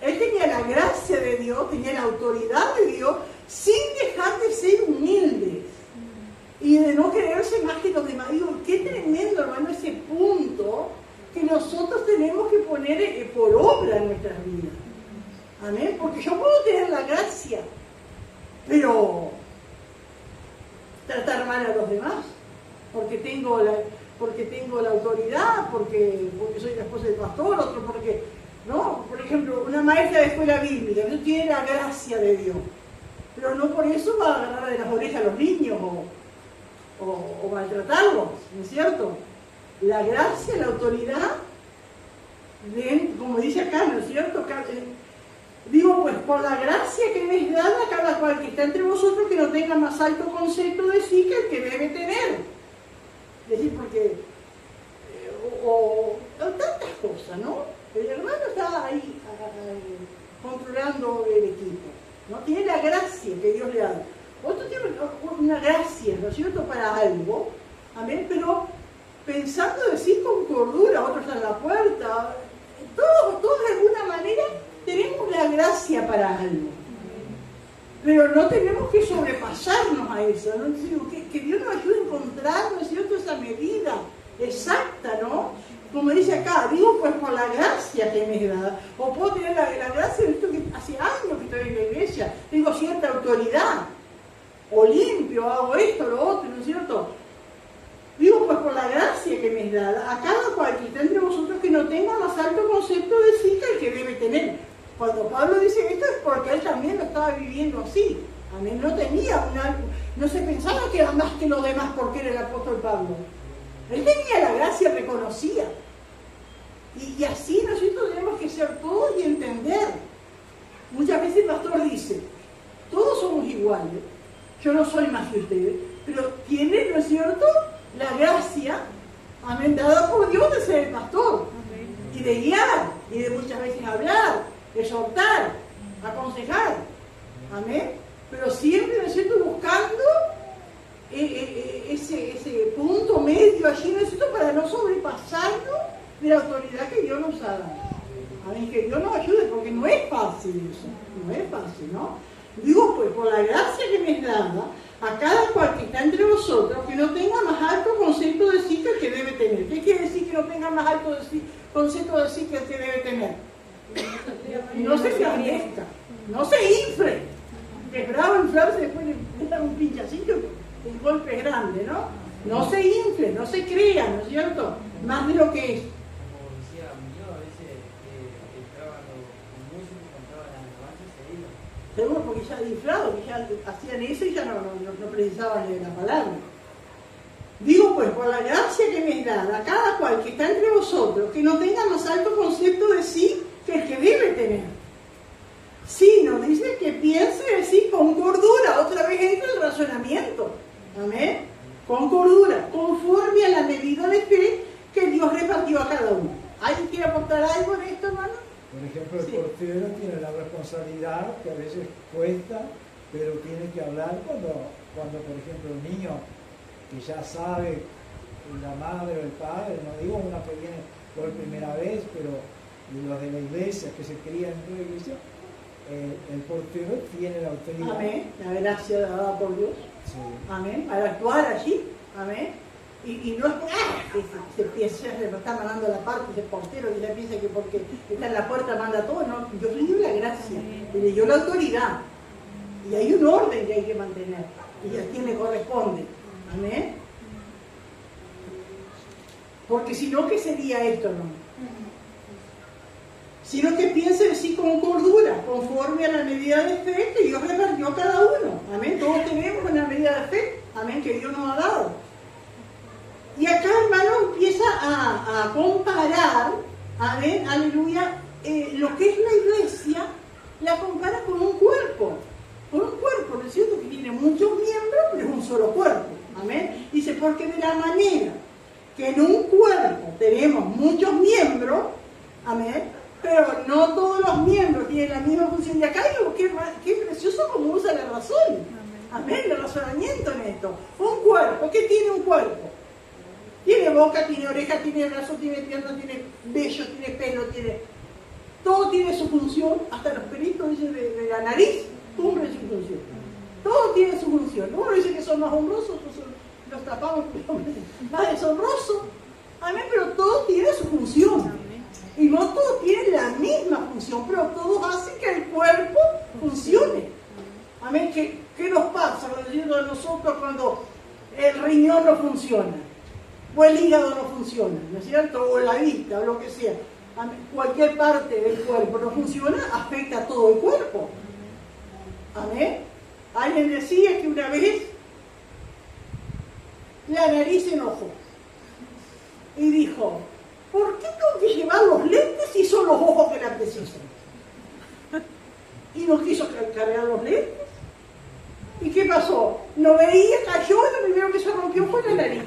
Él tenía la gracia de Dios, tenía la autoridad de Dios, sin dejar de ser humilde y de no creerse más que los demás. Digo, qué tremendo, hermano, ese punto que nosotros tenemos que poner por obra en nuestras vidas. Amén. Porque yo puedo tener la gracia, pero tratar mal a los demás, porque tengo la autoridad, porque soy la esposa del pastor, otro porque, ¿no? Por ejemplo, una maestra de escuela bíblica, no tiene la gracia de Dios, pero no por eso va a agarrar de las orejas a los niños o maltratarlos, ¿no es cierto? La gracia, la autoridad, como dice acá, ¿no es cierto? Digo, pues por la gracia que me es dada a cada cual que está entre vosotros, que no tenga más alto concepto de sí que el que debe tener. Es decir, porque, o tantas cosas, ¿no? El hermano está ahí controlando el equipo, ¿no? Tiene la gracia que Dios le ha dado. Otro tiene una gracia, ¿no es cierto?, para algo, amén, pero pensando decir con cordura, otros en la puerta, todos de alguna manera tenemos la gracia para algo, pero no tenemos que sobrepasarnos a eso, ¿no? Que Dios nos ayude a encontrar, ¿no es cierto?, esa medida exacta, ¿no? Como dice acá, digo, pues por la gracia que me es dada, o puedo tener la gracia de esto que hace años que estoy en la iglesia, tengo cierta autoridad, o limpio, hago esto, lo otro, ¿no es cierto? Digo, pues por la gracia que me es dada, a cada cual que está entre vosotros que no tenga más alto concepto de sí que el que debe tener. Cuando Pablo dice esto es porque él también lo estaba viviendo así. Amén. No tenía no se pensaba que era más que los demás porque era el apóstol Pablo. Él tenía la gracia reconocida. Y así nosotros tenemos que ser todos y entender. Muchas veces el pastor dice, todos somos iguales, yo no soy más que ustedes, pero tiene, ¿no es cierto?, la gracia, amén, dada por Dios de ser el pastor, amén, y de guiar, y de muchas veces hablar, exhortar, aconsejar, amén, pero siempre, ¿no es cierto?, buscando ese punto medio allí, ¿no es cierto?, para no sobrepasarnos de la autoridad que Dios nos ha dado. Amén, que Dios nos ayude, porque no es fácil eso, no es fácil, ¿no? Digo, pues, por la gracia que me es dada, a cada cual que está entre vosotros, que no tenga más alto concepto de sí que el que debe tener. ¿Qué quiere decir que no tenga más alto concepto de sí que el que debe tener? No se engrandezca, no se infle. Es bravo inflarse, después le dan un pinchacillo, el golpe es grande, ¿no? No se infle, no se crea, ¿no es cierto?, más de lo que es. Como decía Muñoz, a veces entraban los músicos, cantaban las alabanzas y se iban. Seguro, porque ya inflado, que ya hacían eso y ya no precisaban de la palabra. Digo, pues, por la gracia que me es dada a cada cual que está entre vosotros, que no tenga más alto concepto de sí que el que debe tener, Amén. Con cordura, conforme a la medida de fe que Dios repartió a cada uno. ¿Alguien quiere aportar algo en esto, hermano? Por ejemplo, el Sí. portero tiene la responsabilidad que a veces cuesta, pero tiene que hablar cuando por ejemplo, un niño que ya sabe, la madre o el padre, no digo una que viene por primera vez, pero los de la iglesia, que se crían en la iglesia, el portero tiene la autoridad. Amén. La gracia dada por Dios. Sí. Amén. Para actuar allí. Amén. Y no es que se piensa, se está mandando la parte del portero y ya piensa que porque está en la puerta manda todo. No, Dios le dio la gracia, le dio la autoridad. Y hay un orden que hay que mantener. Y a quien le corresponde. Amén. Porque si no, ¿qué sería esto, no? Sino que piensen así con cordura, conforme a la medida de fe que Dios repartió a cada uno. Amén. Todos tenemos una medida de fe. Amén. Que Dios nos ha dado. Y acá, hermano, empieza a comparar, amén, aleluya, lo que es la iglesia, la compara con un cuerpo. Con un cuerpo, ¿no es cierto? Que tiene muchos miembros, pero es un solo cuerpo. Amén. Dice, porque de la manera que en un cuerpo tenemos muchos miembros, amén, pero no todos los miembros tienen la misma función. Y acá hay algo que es precioso como usa la razón. Amén, el razonamiento en esto. Un cuerpo, ¿qué tiene un cuerpo? Tiene boca, tiene oreja, tiene brazo, tiene pierna, tiene vello, tiene pelo, tiene... Todo tiene su función, hasta los pelitos de la nariz cumplen su función. Todo tiene su función. Uno dice que son más honrosos, otros los tapamos, más deshonrosos. Amén, pero todo tiene su función. Y no todos tienen la misma función, pero todos hacen que el cuerpo funcione. Amén, ¿qué nos pasa a nosotros cuando el riñón no funciona? O el hígado no funciona, ¿no es cierto? O la vista, o lo que sea. Cualquier parte del cuerpo no funciona, afecta a todo el cuerpo. Amén. Alguien decía que una vez la nariz se enojó y dijo, ¿por qué tengo que llevar los lentes si son los ojos que la precisan? Y no quiso cargar los lentes. ¿Y qué pasó? No veía, cayó y lo primero que se rompió fue la nariz.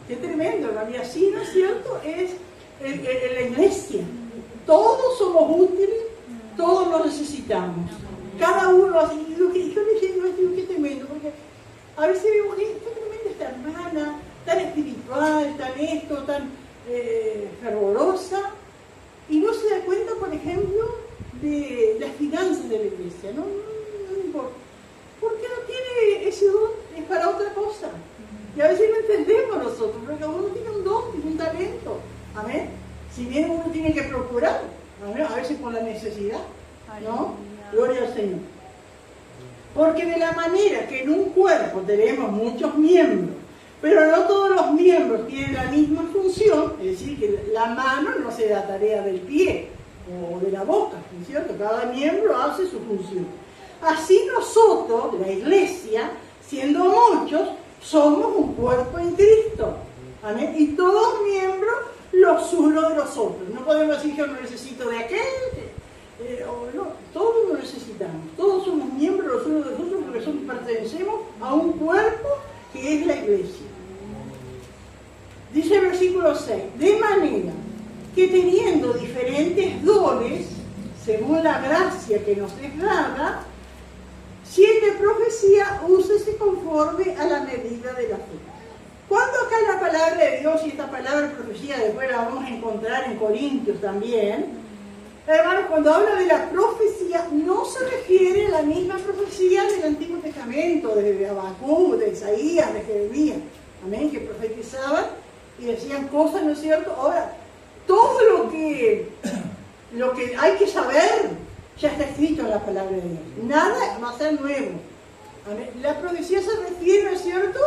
Qué tremendo, y así, ¿no es cierto? Es en la iglesia. Todos somos útiles, todos lo necesitamos. Cada uno así. Yo le digo, qué tremendo, porque a veces vemos que qué tremenda esta hermana, tan espiritual, tan esto, tan fervorosa, y no se da cuenta, por ejemplo, de las finanzas de la iglesia. No importa. ¿Por qué no tiene ese don? Es para otra cosa. Y a veces no entendemos nosotros, porque uno tiene un don, tiene un talento. Amén. Si bien uno tiene que procurar, amén, a veces por la necesidad, ¿no? Gloria al Señor. Porque de la manera que en un cuerpo tenemos muchos miembros, pero no todos los miembros tienen la misma función, es decir, que la mano no se da tarea del pie o de la boca, ¿no es cierto? Cada miembro hace su función. Así nosotros, la iglesia, siendo muchos, somos un cuerpo en Cristo. Amén. Y todos miembros los unos de los otros. No podemos decir que yo no necesito de aquel, o no, todos lo necesitamos. Todos somos miembros los unos de los otros porque pertenecemos a un cuerpo que es la iglesia. Dice el versículo 6, de manera que teniendo diferentes dones, según la gracia que nos es dada, si es de profecía, úsese conforme a la medida de la fe. Cuando acá la palabra de Dios y esta palabra de profecía, después la vamos a encontrar en Corintios también, hermanos, cuando habla de la profecía, no se refiere a la misma profecía del Antiguo Testamento, de Habacuc, de Isaías, de Jeremías, amén, que profetizaban y decían cosas, ¿no es cierto? Ahora, todo lo que hay que saber ya está escrito en la palabra de Dios. Nada va a ser nuevo. Amén. La profecía se refiere, ¿no es cierto?,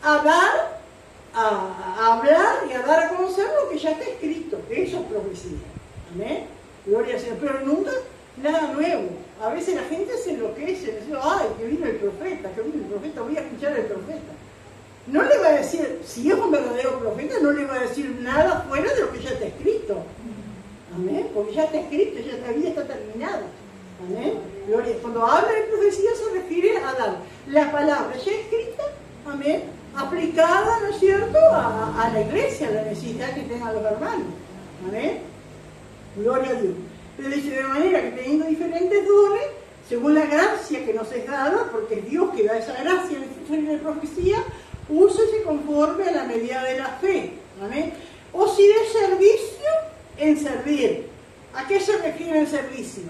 a dar, a hablar y a dar a conocer lo que ya está escrito. Eso es profecía. Amén. Gloria al Señor. Pero nunca nada nuevo. A veces la gente se enloquece, dice, ay, que vino el profeta, voy a escuchar al profeta. No le va a decir, si es un verdadero profeta, no le va a decir nada fuera de lo que ya está escrito. Amén, porque ya está escrito, ya la vida está terminada. Amén. Gloria. Cuando habla de profecía se refiere a dar la palabra ya escrita amén, aplicada, ¿no es cierto?, a la iglesia, a la necesidad que tengan los hermanos, amén, gloria a Dios. Pero dice, de manera que teniendo diferentes dones, según la gracia que nos es dada, porque es Dios que da esa gracia en la profecía, úsese conforme a la medida de la fe, amén. O si de servicio, en servir. ¿A qué se refiere el servicio?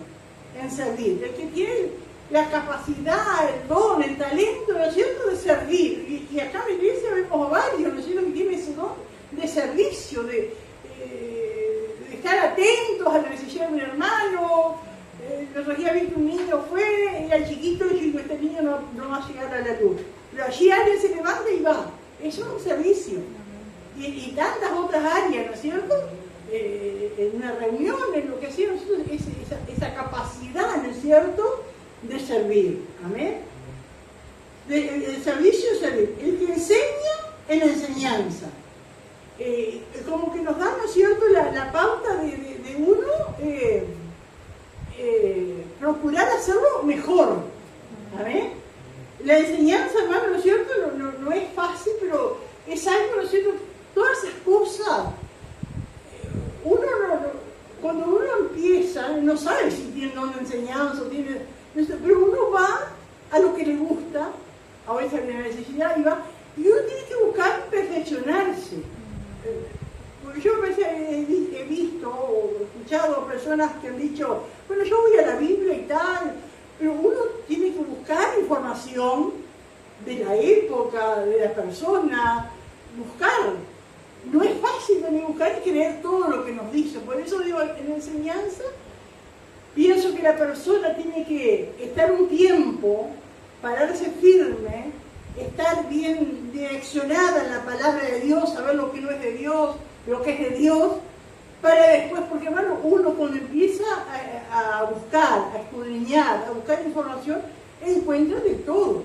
En servir. El que tiene la capacidad, el don, el talento, ¿no es cierto?, de servir. Y acá en la iglesia vemos a varios, ¿no es cierto?, que tienen ese don de servicio, de estar atentos a la necesidad de un hermano. El otro día vi que un niño fue, era chiquito, y dijo, este niño no va a llegar a la luz. Pero allí alguien se levanta y va. Eso es un servicio. Y tantas otras áreas, ¿no es cierto?, en una reunión, en lo que hacía nosotros, esa capacidad, ¿no es cierto?, de servir. Amén. El servicio es servir. El que enseña en la enseñanza. Como que nos da, ¿no es cierto?, la pauta de uno procurar hacerlo mejor. Amén. La enseñanza, hermano, ¿no es cierto?, no es fácil, pero es algo, ¿no es cierto?, todas esas cosas. Cuando uno empieza, no sabe si tiene una enseñanza, pero uno va a lo que le gusta, a veces hay una necesidad, y uno tiene que buscar perfeccionarse. Porque yo a veces he visto o escuchado personas que han dicho, bueno, yo voy a la Biblia y tal, pero uno tiene que buscar información de la época, de la persona, buscar. No es fácil ni buscar y creer todo lo que nos dice. Por eso digo, en la enseñanza, pienso que la persona tiene que estar un tiempo, pararse firme, estar bien direccionada en la palabra de Dios, saber lo que no es de Dios, lo que es de Dios, para después, porque hermano, uno cuando empieza a buscar, a escudriñar, a buscar información, encuentra de todo.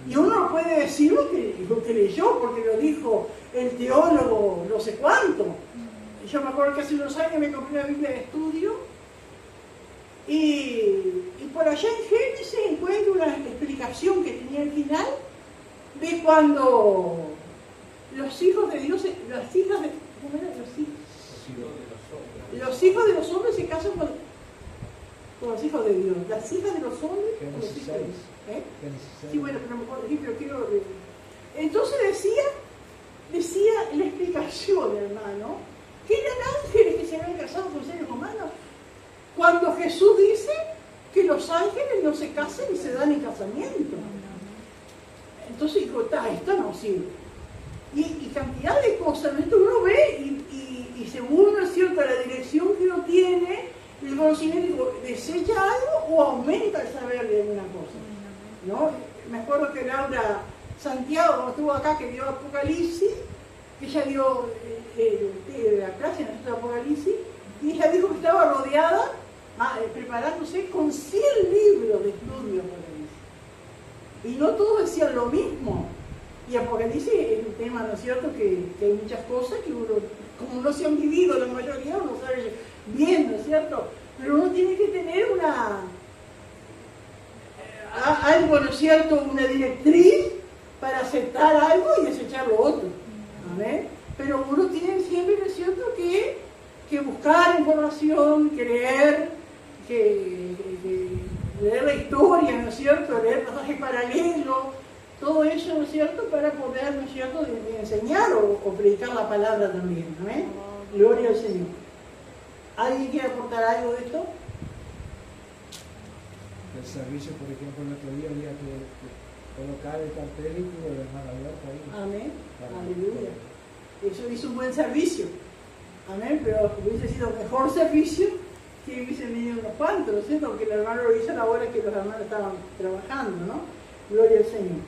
Y uno no puede decir lo que leyó, porque lo dijo el teólogo no sé cuánto. Yo me acuerdo que hace unos años me compré una Biblia de estudio y por allá en Génesis encuentro una explicación que tenía al final de cuando los hijos de Dios, las hijas de... ¿Cómo era? Los hijos de los hombres se casan con los hijos de Dios. Las hijas de los hombres con los hijos de Dios. Sí, bueno, pero mejor decir, pero quiero... Entonces decía la explicación, hermano, que eran ángeles que se habían casado con seres humanos. Cuando Jesús dice que los ángeles no se casan y se dan en casamiento. Entonces dijo, esto no sirve. Y cantidad de cosas, esto uno ve y según, ¿no es cierto?, la dirección que uno tiene, el conocimiento, desecha algo o aumenta el saber de alguna cosa, ¿no? Me acuerdo que Laura Santiago, cuando estuvo acá, que dio Apocalipsis, que ella dio la clase en el Apocalipsis, y ella dijo que estaba rodeada, preparándose con 100 libros de estudio Apocalipsis. Y no todos decían lo mismo. Y Apocalipsis es un tema, ¿no es cierto?, que hay muchas cosas que uno, como no se han vivido la mayoría, uno sabe bien, ¿no es cierto? Pero uno tiene que tener algo, ¿no es cierto?, una directriz para aceptar algo y desechar lo otro. ¿Amén? Pero uno tiene siempre, ¿no es cierto?, que buscar información, creer, leer la historia, ¿no es cierto?, leer pasajes paralelos, todo eso, ¿no es cierto?, para poder, ¿no es cierto?, de enseñar o predicar la palabra también. ¿Amén? Gloria al Señor. ¿Alguien quiere aportar algo de esto? El servicio, por ejemplo, el otro día había que colocar el cartel y tuvo la hermana Alberta ahí. Amén. Aleluya. Eso hizo un buen servicio. Amén. Pero hubiese sido mejor servicio que hubiesen venido unos cuantos, ¿no es cierto? Porque el hermano lo hizo a la hora que los hermanos estaban trabajando, ¿no? Gloria al Señor.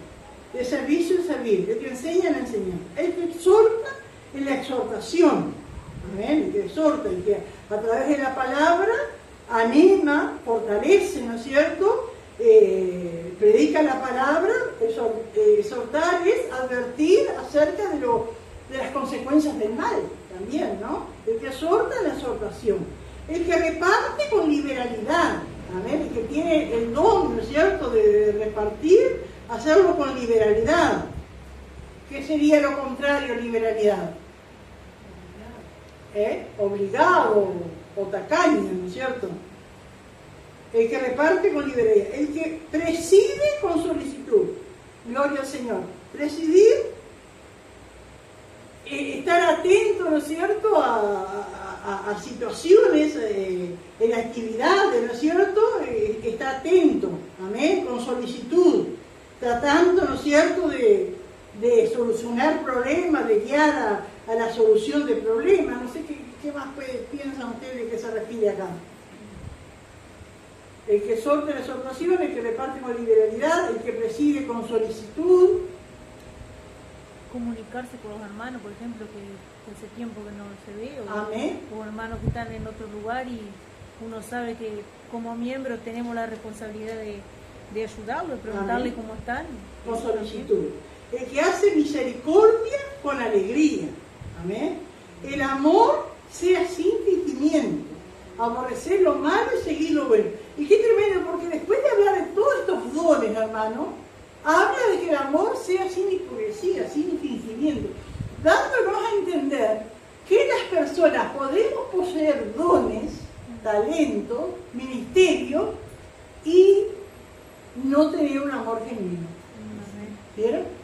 El servicio es servir. El que enseña, la enseña. El que exhorta, en la exhortación. Amén. El que exhorta, el que a través de la palabra anima, fortalece, ¿no es cierto?, predica la palabra. Exhortar es advertir acerca de las consecuencias del mal también, ¿no? El que exhorta, la exhortación. El que reparte con liberalidad, amén. El que tiene el don, ¿no es cierto?, de repartir, hacerlo con liberalidad. ¿Qué sería lo contrario a liberalidad? Obligado o tacaño, ¿no es cierto? El que reparte con liberalidad, el que preside con solicitud. Gloria al Señor. Presidir, estar atento, ¿no es cierto?, a situaciones, en actividades, ¿no es cierto?, está atento, amén, con solicitud, tratando, ¿no es cierto?, de solucionar problemas, de guiar a la solución de problemas. No sé qué más piensan ustedes de qué se refiere acá. El que sorte la exhortación, el que reparte con liberalidad, el que preside con solicitud. Comunicarse con los hermanos, por ejemplo, que hace tiempo que no se ve, Amén. o hermanos que están en otro lugar y uno sabe que como miembros tenemos la responsabilidad de ayudarlos, preguntarle Amén. cómo están. Con solicitud. El que hace misericordia con alegría. Amén. El amor sea sin fingimiento. Aborrecer lo malo y seguir lo bueno. Y qué tremendo, porque después de hablar de todos estos dones, hermano, habla de que el amor sea sin hipocresía, sin fingimiento, dándonos a entender que las personas podemos poseer dones, talento, ministerio y no tener un amor genuino. ¿Vieron?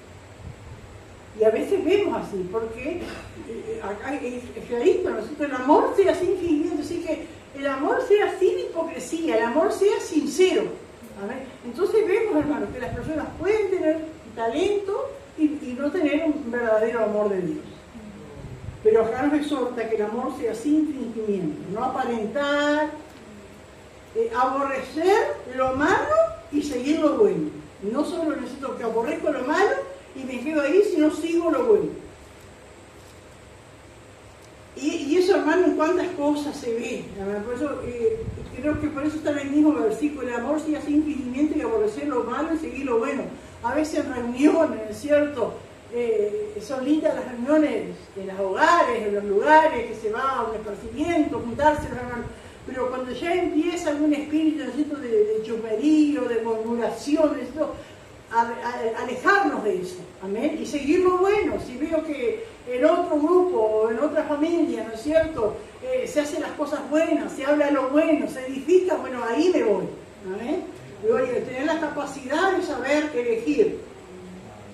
Y a veces vemos así, porque acá es clarito, nosotros el amor sea sin fingimiento, así que el amor sea sin hipocresía, el amor sea sincero. Entonces vemos, hermanos, que las personas pueden tener talento y no tener un verdadero amor de Dios. Pero acá nos exhorta que el amor sea sin fingimiento, no aparentar, aborrecer lo malo y seguir lo bueno. No solo necesito que aborrezco lo malo y me quedo ahí, sino sigo lo bueno. Y eso, hermano, en cuántas cosas se ve. Por eso, creo que por eso está en el mismo versículo: el amor sea sin fingimiento y aborrecer lo malo y seguir lo bueno. A veces en reuniones, ¿es cierto? Son lindas las reuniones en los hogares, en los lugares que se va a un esparcimiento, juntarse, hermano. Pero cuando ya empieza algún espíritu, ¿no es cierto?, de chumerío, de murmuración, ¿no es cierto?, alejarnos de eso, amén, y seguir lo bueno. Si veo que en otro grupo o en otra familia, ¿no es cierto?, se hacen las cosas buenas, se habla lo bueno, se edifica, bueno, ahí me voy, amén. Tener la capacidad de saber elegir,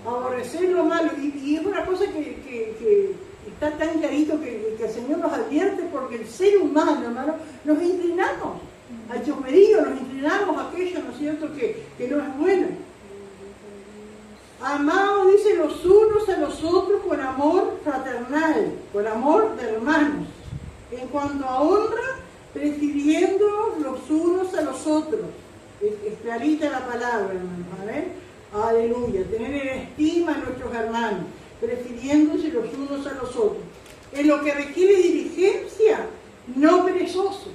aborrecer lo malo, y es una cosa que está tan clarito que el Señor nos advierte, porque el ser humano, hermano, nos inclinamos al chusmerío, nos inclinamos a aquello, ¿no es cierto?, que no es bueno. Amados, dice, los unos a los otros con amor fraternal, con amor de hermanos. En cuanto a honra, prefiriendo los unos a los otros. Es clarita la palabra, hermanos, ¿vale? Aleluya. Tener en estima a nuestros hermanos, prefiriéndose los unos a los otros. En lo que requiere diligencia, no perezosos.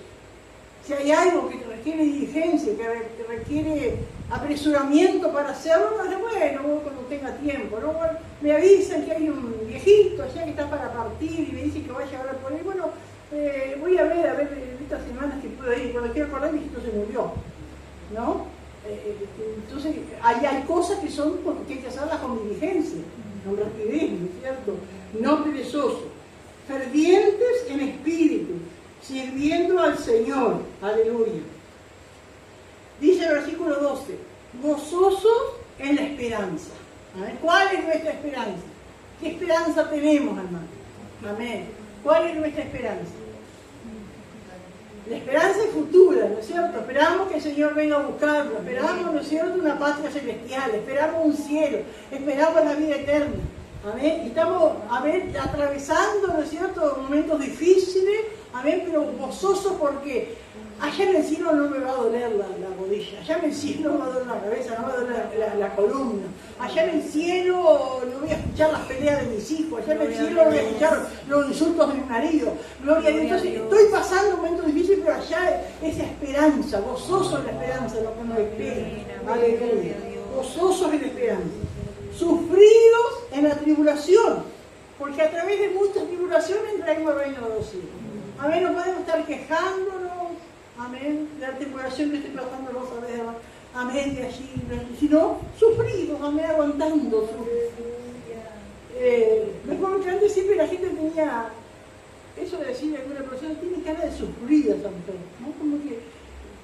Si hay algo que requiere diligencia, que requiere apresuramiento para hacerlo, bueno, cuando tenga tiempo, ¿no? Bueno, me avisan que hay un viejito allá que está para partir y me dice que vaya a hablar por él. Bueno, voy a ver estas semanas que puedo ir. Cuando quiero acordar, el viejito se murió, ¿no? Entonces, hay cosas que hay que hacerlas con diligencia, con rapidez, ¿no es cierto? No perezosos, fervientes en espíritu, sirviendo al Señor. Aleluya. Dice el versículo 12, gozosos en la esperanza. ¿Amén? ¿Cuál es nuestra esperanza? ¿Qué esperanza tenemos, hermano? Amén. ¿Cuál es nuestra esperanza? La esperanza es futura, ¿no es cierto? Esperamos que el Señor venga a buscarnos, esperamos, ¿no es cierto?, una patria celestial, esperamos un cielo, esperamos la vida eterna. Amén. Y estamos, amén, atravesando, ¿no es cierto?, momentos difíciles, amén, pero gozosos porque allá en el cielo no me va a doler la rodilla, allá en el cielo no me va a doler la cabeza, no me va a doler la columna, allá en el cielo no voy a escuchar las peleas de mis hijos, allá en el cielo no voy a escuchar los insultos de mi marido. Gloria a Dios. Entonces estoy pasando momentos difíciles, pero allá esa esperanza, gozoso en la esperanza, lo que nos espera. Aleluya. Gozosos en la esperanza. Sufridos en la tribulación, porque a través de muchas tribulaciones entraremos al reino de los cielos. Amén, no podemos estar quejándonos, amén, de la tribulación que estoy pasando, vos sabés, amén, de allí, sino sufridos, amén, aguantando, Me acuerdo que antes siempre la gente tenía, eso de decirle a alguna persona, tiene cara de sufrida esa mujer, ¿no? Como que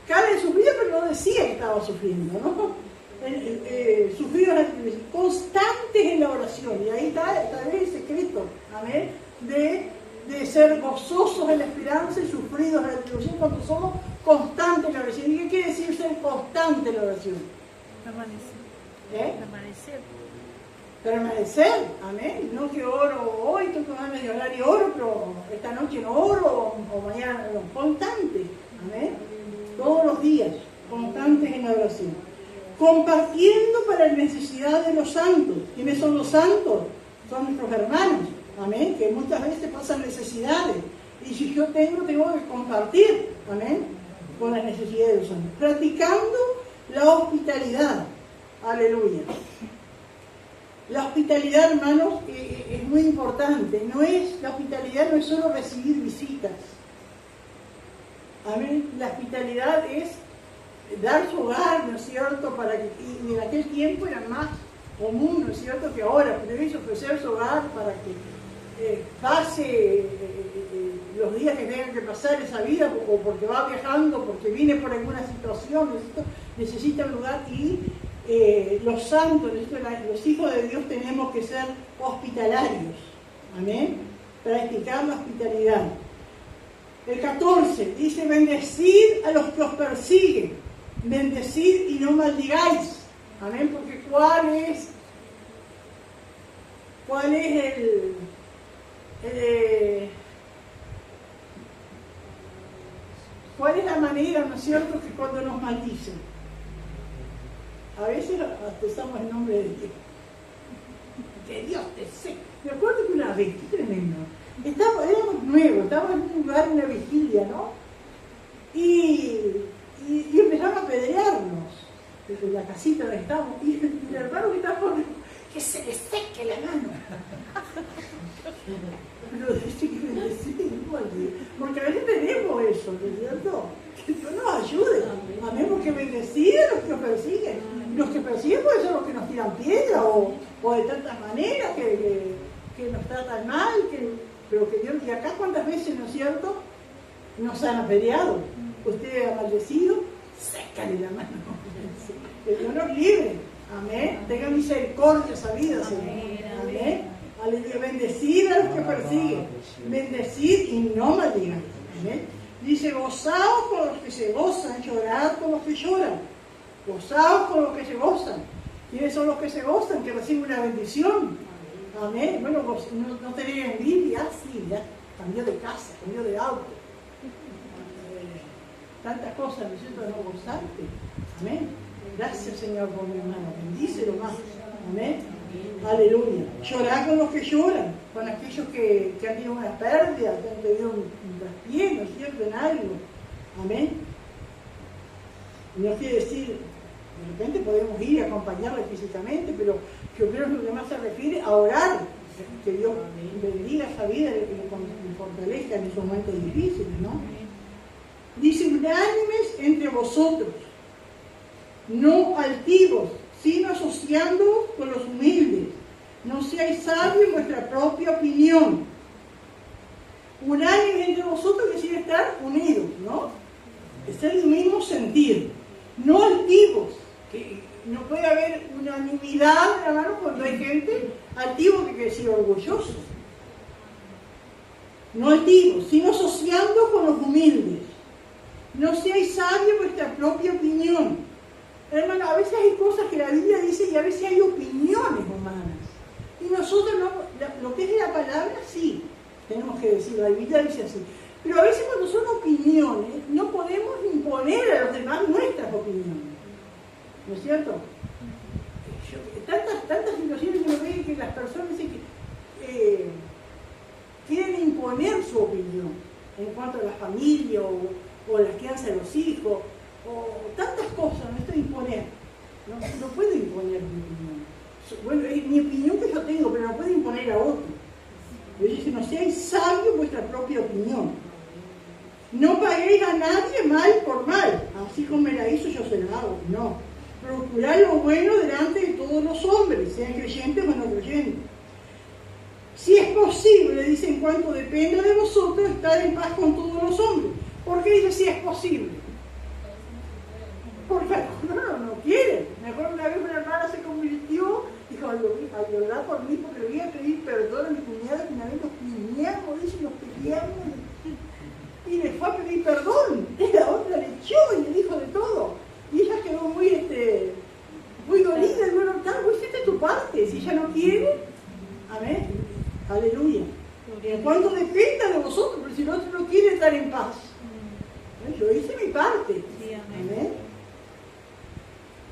cara de sufrida, pero no decía que estaba sufriendo, ¿no? Sufridos constantes en la oración, y ahí está tal vez el secreto, amén, de ser gozosos en la esperanza y sufridos en la tribulación cuando somos constantes en la oración. ¿Y qué quiere decir ser constante en la oración? Permanecer. Permanecer, amén. No que oro hoy, tengo ganas de orar y oro, pero esta noche no oro, o mañana no. Constante, amén. Todos los días, constantes en la oración. Compartiendo para la necesidad de los santos. ¿Quiénes son los santos? Son nuestros hermanos, amén, que muchas veces pasan necesidades. Y si yo tengo que compartir, amén, con las necesidades de los santos. Practicando la hospitalidad. Aleluya. La hospitalidad, hermanos, es muy importante. La hospitalidad no es solo recibir visitas. Amén. La hospitalidad es dar su hogar, ¿no es cierto? Y en aquel tiempo era más común, ¿no es cierto?, que ahora, pero hizo ofrecer su hogar para que pase los días que tengan que pasar esa vida, o porque va viajando, porque viene por alguna situación, necesita un lugar. Y los santos, los hijos de Dios, tenemos que ser hospitalarios, amén, practicar la hospitalidad. El 14 dice: bendecid a los que os persiguen, bendecid y no maldigáis, amén, porque ¿cuál es la manera, ¿no es cierto?, que cuando nos maldicen, a veces hasta estamos en nombre de Dios. Que Dios te sé. Me acuerdo que una vez, qué tremendo, éramos nuevos, estábamos en un lugar, en una vigilia, ¿no? Y empezaron a apedrearnos desde la casita donde estábamos. Y el hermano que estaba por que se le seque la mano. Pero dice que bendecir, porque a veces tenemos eso, ¿no es cierto? Que Dios nos ayude. Amén, porque bendecir a los que nos persiguen. Los que persiguen pueden ser los que nos tiran piedra o de tantas maneras que nos tratan mal, pero que Dios, y acá cuántas veces, ¿no es cierto?, nos han apedreado. Usted ha maldecido, sécale la mano. Que Dios nos libre. Amén. Tenga misericordia esa vida, Señor. Amén. Aleluya. Bendecid a los que persiguen. Bendecid y no maldigan. Amén. Dice: gozaos con los que se gozan, llorad con los que lloran. Gozaos con los que se gozan. ¿Quiénes son los que se gozan? Que reciben una bendición. Amén. Bueno, no tener envidia, sí, ya cambió de casa, cambió de auto. Tantas cosas, ¿no es cierto?, de no gozarte. Amén. Gracias, Señor, por mi hermano. Bendícelo más. Amén. Aleluya. Llorar con los que lloran, con aquellos que han tenido una pérdida, que han tenido un traspié, ¿no es cierto?, en algo. Amén. No quiere decir, de repente podemos ir a acompañarle físicamente, pero yo creo que lo que más se refiere a orar, que Dios bendiga esa vida y le fortalezca en esos momentos difíciles, ¿no? Dice: unánimes entre vosotros, no altivos, sino asociándoos con los humildes. No seáis sabios en vuestra propia opinión. Unánimes entre vosotros quiere decir estar unidos, ¿no? Estar en el mismo sentir. No altivos, que no puede haber unanimidad, hermano, cuando hay gente altivo que quiere decir orgulloso. No altivos, sino asociando con los humildes. No seáis sabios en vuestra propia opinión. Hermano, a veces hay cosas que la Biblia dice y a veces hay opiniones humanas. Y nosotros no, lo que es la palabra, sí, tenemos que decir, la Biblia dice así. Pero a veces cuando son opiniones, no podemos imponer a los demás nuestras opiniones. ¿No es cierto? Tantas situaciones que uno ve que las personas dicen que quieren imponer su opinión en cuanto a la familia o la crianza de los hijos, o tantas cosas, no estoy imponer. No puedo imponer mi opinión. Bueno, es mi opinión que yo tengo, pero no puedo imponer a otro. Pero dice: no seáis sabios vuestra propia opinión. No paguéis a nadie mal por mal, así como me la hizo yo se la hago. No. Procurad lo bueno delante de todos los hombres, sean creyentes o no creyentes. Si es posible, dice, en cuanto dependa de vosotros, estar en paz con todos los hombres. ¿Por qué dice si es posible? Porque algunos no quieren. Me acuerdo una vez una hermana se convirtió, dijo, a llorar por mí porque le voy a pedir perdón a mi cuñada, que una vez nos piñamos, dice, nos peleamos, y le fue a pedir perdón. Y la otra le echó y le dijo de todo. Y ella quedó muy dolida, y bueno, vos hiciste tu parte, si ella no quiere, amén, aleluya. En cuanto dependa de vosotros, pero si el otro no quiere estar en paz, yo hice mi parte, amén.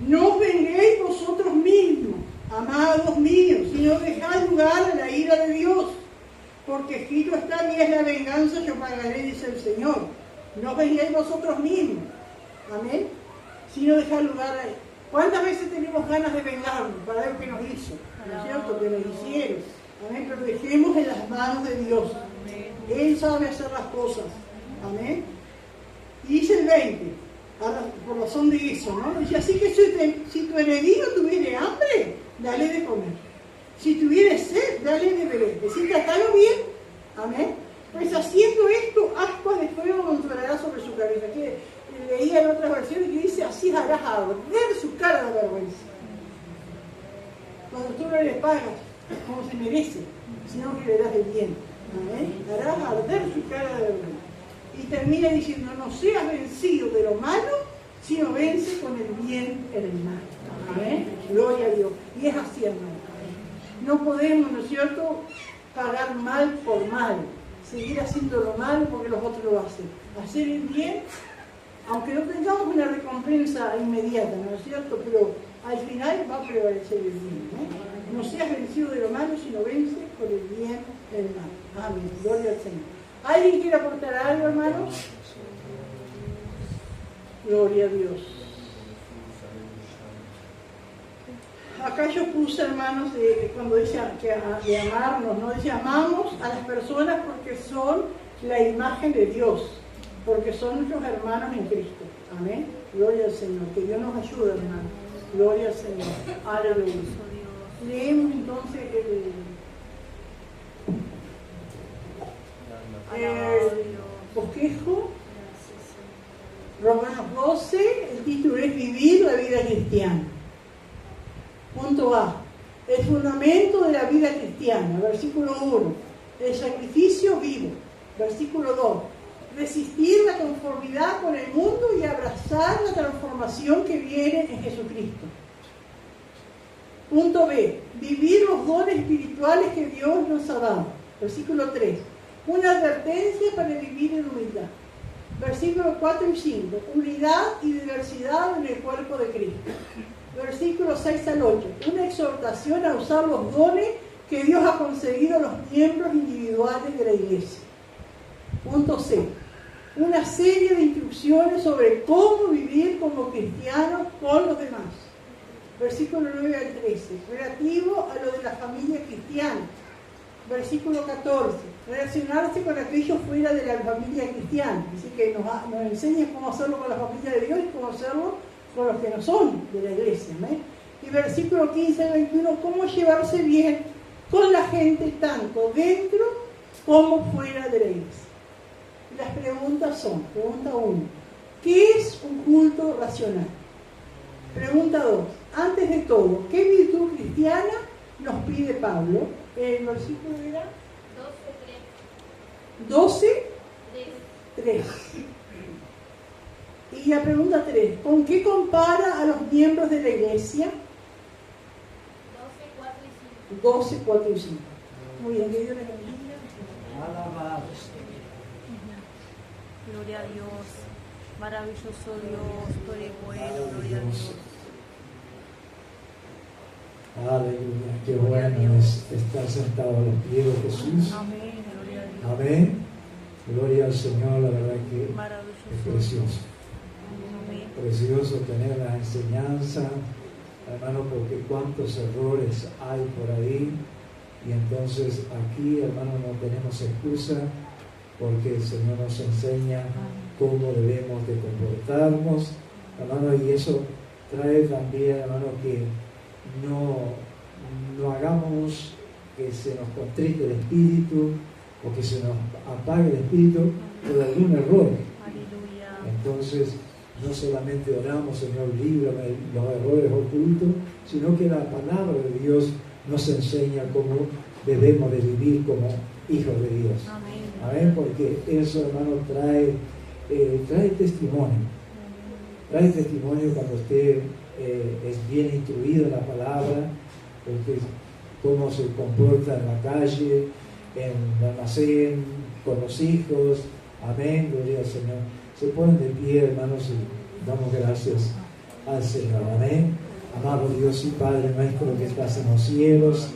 No os venguéis vosotros mismos, amados míos, sino dejad lugar a la ira de Dios, porque escrito está, mía es la venganza, yo pagaré, dice el Señor. No os venguéis vosotros mismos, amén, sino dejad lugar a él. ¿Cuántas veces tenemos ganas de vengarnos para ver qué nos hizo? ¿No es cierto? Que nos hicieron. Amén. Pero dejemos en las manos de Dios. Él sabe hacer las cosas. Amén. Y dice el 20, por razón de eso, ¿no? Dice, así que si tu enemigo tuviere hambre, dale de comer. Si tuviere sed, dale de beber. Es decir, tratalo bien. Amén. Pues haciendo esto, ascuas de fuego montonará sobre su cabeza. Que leía en otras versiones que dice, así harás arder su cara de vergüenza. Cuando tú no le pagas como se merece, sino que le das el bien. Amén. Harás arder su cara de vergüenza. Y termina diciendo, no seas vencido de lo malo, sino vence con el bien el mal. Amén. Gloria a Dios. Y es así, hermano. No podemos, ¿no es cierto?, pagar mal por mal. Seguir haciendo lo malo porque los otros lo hacen. Hacer el bien, aunque no tengamos una recompensa inmediata, ¿no es cierto? Pero al final va a prevalecer el bien, ¿no? No seas vencido de lo malo, sino vence por el bien el mal. Amén. Gloria al Señor. ¿Alguien quiere aportar algo, hermanos? Gloria a Dios. Acá yo puse, hermanos, cuando dice de amarnos, ¿no? Dice, amamos a las personas porque son la imagen de Dios, porque son nuestros hermanos en Cristo. Amén. Gloria al Señor. Que Dios nos ayude, hermanos. Gloria al Señor. Aleluya. Leemos entonces el bosquejo, Romanos 12, el título es Vivir la vida cristiana. Punto A. El fundamento de la vida cristiana, versículo 1. El sacrificio vivo, versículo 2. Resistir la conformidad con el mundo y abrazar la transformación que viene en Jesucristo. Punto B. Vivir los dones espirituales que Dios nos ha dado. Versículo 3. Una advertencia para vivir en humildad. Versículos 4 y 5. Unidad y diversidad en el cuerpo de Cristo. Versículos 6 al 8. Una exhortación a usar los dones que Dios ha concedido a los miembros individuales de la iglesia. Punto C. Una serie de instrucciones sobre cómo vivir como cristianos con los demás. Versículo 9 al 13. Relativo a lo de la familia cristiana. Versículo 14. Relacionarse con aquellos fuera de la familia cristiana. Así que nos enseña cómo hacerlo con la familia de Dios y cómo hacerlo con los que no son de la iglesia. ¿eh? Y versículo 15 al 21. Cómo llevarse bien con la gente tanto dentro como fuera de la iglesia. Las preguntas son, pregunta 1, ¿qué es un culto racional? Pregunta 2, antes de todo, ¿qué virtud cristiana nos pide Pablo? El versículo era 12:3. Y la pregunta 3, ¿con qué compara a los miembros de la iglesia? 12, 4 y 5. Muy bien, que Dios les bendiga. Alabados. Gloria a Dios, maravilloso Dios, tú eres bueno, gloria a Dios. Aleluya, qué bueno es estar sentado a los pies de Jesús. Amén, gloria a Dios. Amén. Gloria al Señor, la verdad que es precioso. Amén. Precioso tener la enseñanza, hermano, porque cuántos errores hay por ahí. Y entonces aquí, hermano, no tenemos excusa, porque el Señor nos enseña cómo debemos de comportarnos, hermano, y eso trae también, hermano, que no hagamos que se nos contriste el espíritu o que se nos apague el espíritu por algún error. Entonces, no solamente oramos, Señor, líbrame de los errores ocultos, sino que la palabra de Dios nos enseña cómo debemos de vivir como hijos de Dios. Amén. Porque eso, hermano, trae testimonio. Trae testimonio cuando usted es bien instruido en la palabra, porque cómo se comporta en la calle, en el almacén, con los hijos. Amén, gloria al Señor. Se ponen de pie, hermanos, y damos gracias al Señor. Amén. Amado Dios y Padre nuestro que estás en los cielos,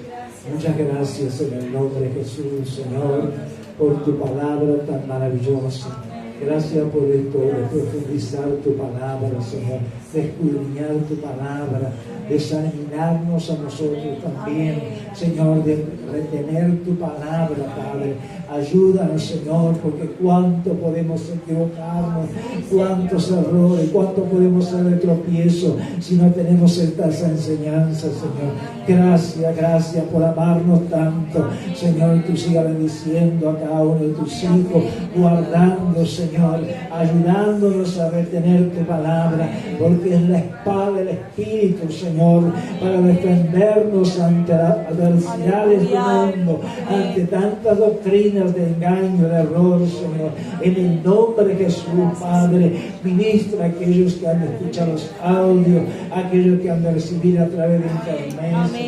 muchas gracias en el nombre de Jesús, Señor, por tu palabra tan maravillosa. Gracias por esto, de profundizar tu palabra, Señor, de escudriñar tu palabra, de examinarnos a nosotros también, Señor, de retener tu palabra, Padre. Ayúdanos, Señor, porque cuánto podemos equivocarnos, cuántos errores, cuánto podemos ser de tropiezo si no tenemos estas enseñanzas, Señor. Gracias por amarnos tanto, Señor. Tú sigas bendiciendo a cada uno de tus hijos, guardando, Señor, ayudándonos a retener tu palabra, porque es la espada del Espíritu, Señor, para defendernos ante las adversidades del mundo, ante tantas doctrinas de engaño, de error, Señor. En el nombre de Jesús, Padre, ministra a aquellos que han de escuchar los audios, a aquellos que han de recibir a través de internet, Señor.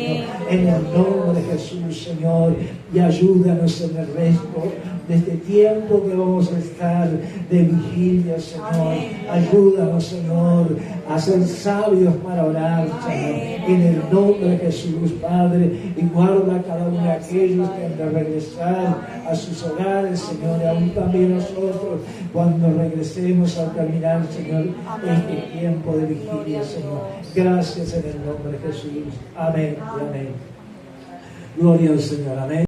En el nombre de Jesús, Señor, y ayúdanos en el resto de este tiempo que vamos a estar de vigilia, Señor. Ayúdanos, Señor, a ser sabios para orar, Señor. En el nombre de Jesús, Padre, y guarda a cada uno de aquellos que han de regresar a sus hogares, Señor, y aún también nosotros cuando regresemos al terminar, Señor, este tiempo de vigilia, Señor. Gracias en el nombre de Jesús. Amén y amén. Gloria al Señor. Amén.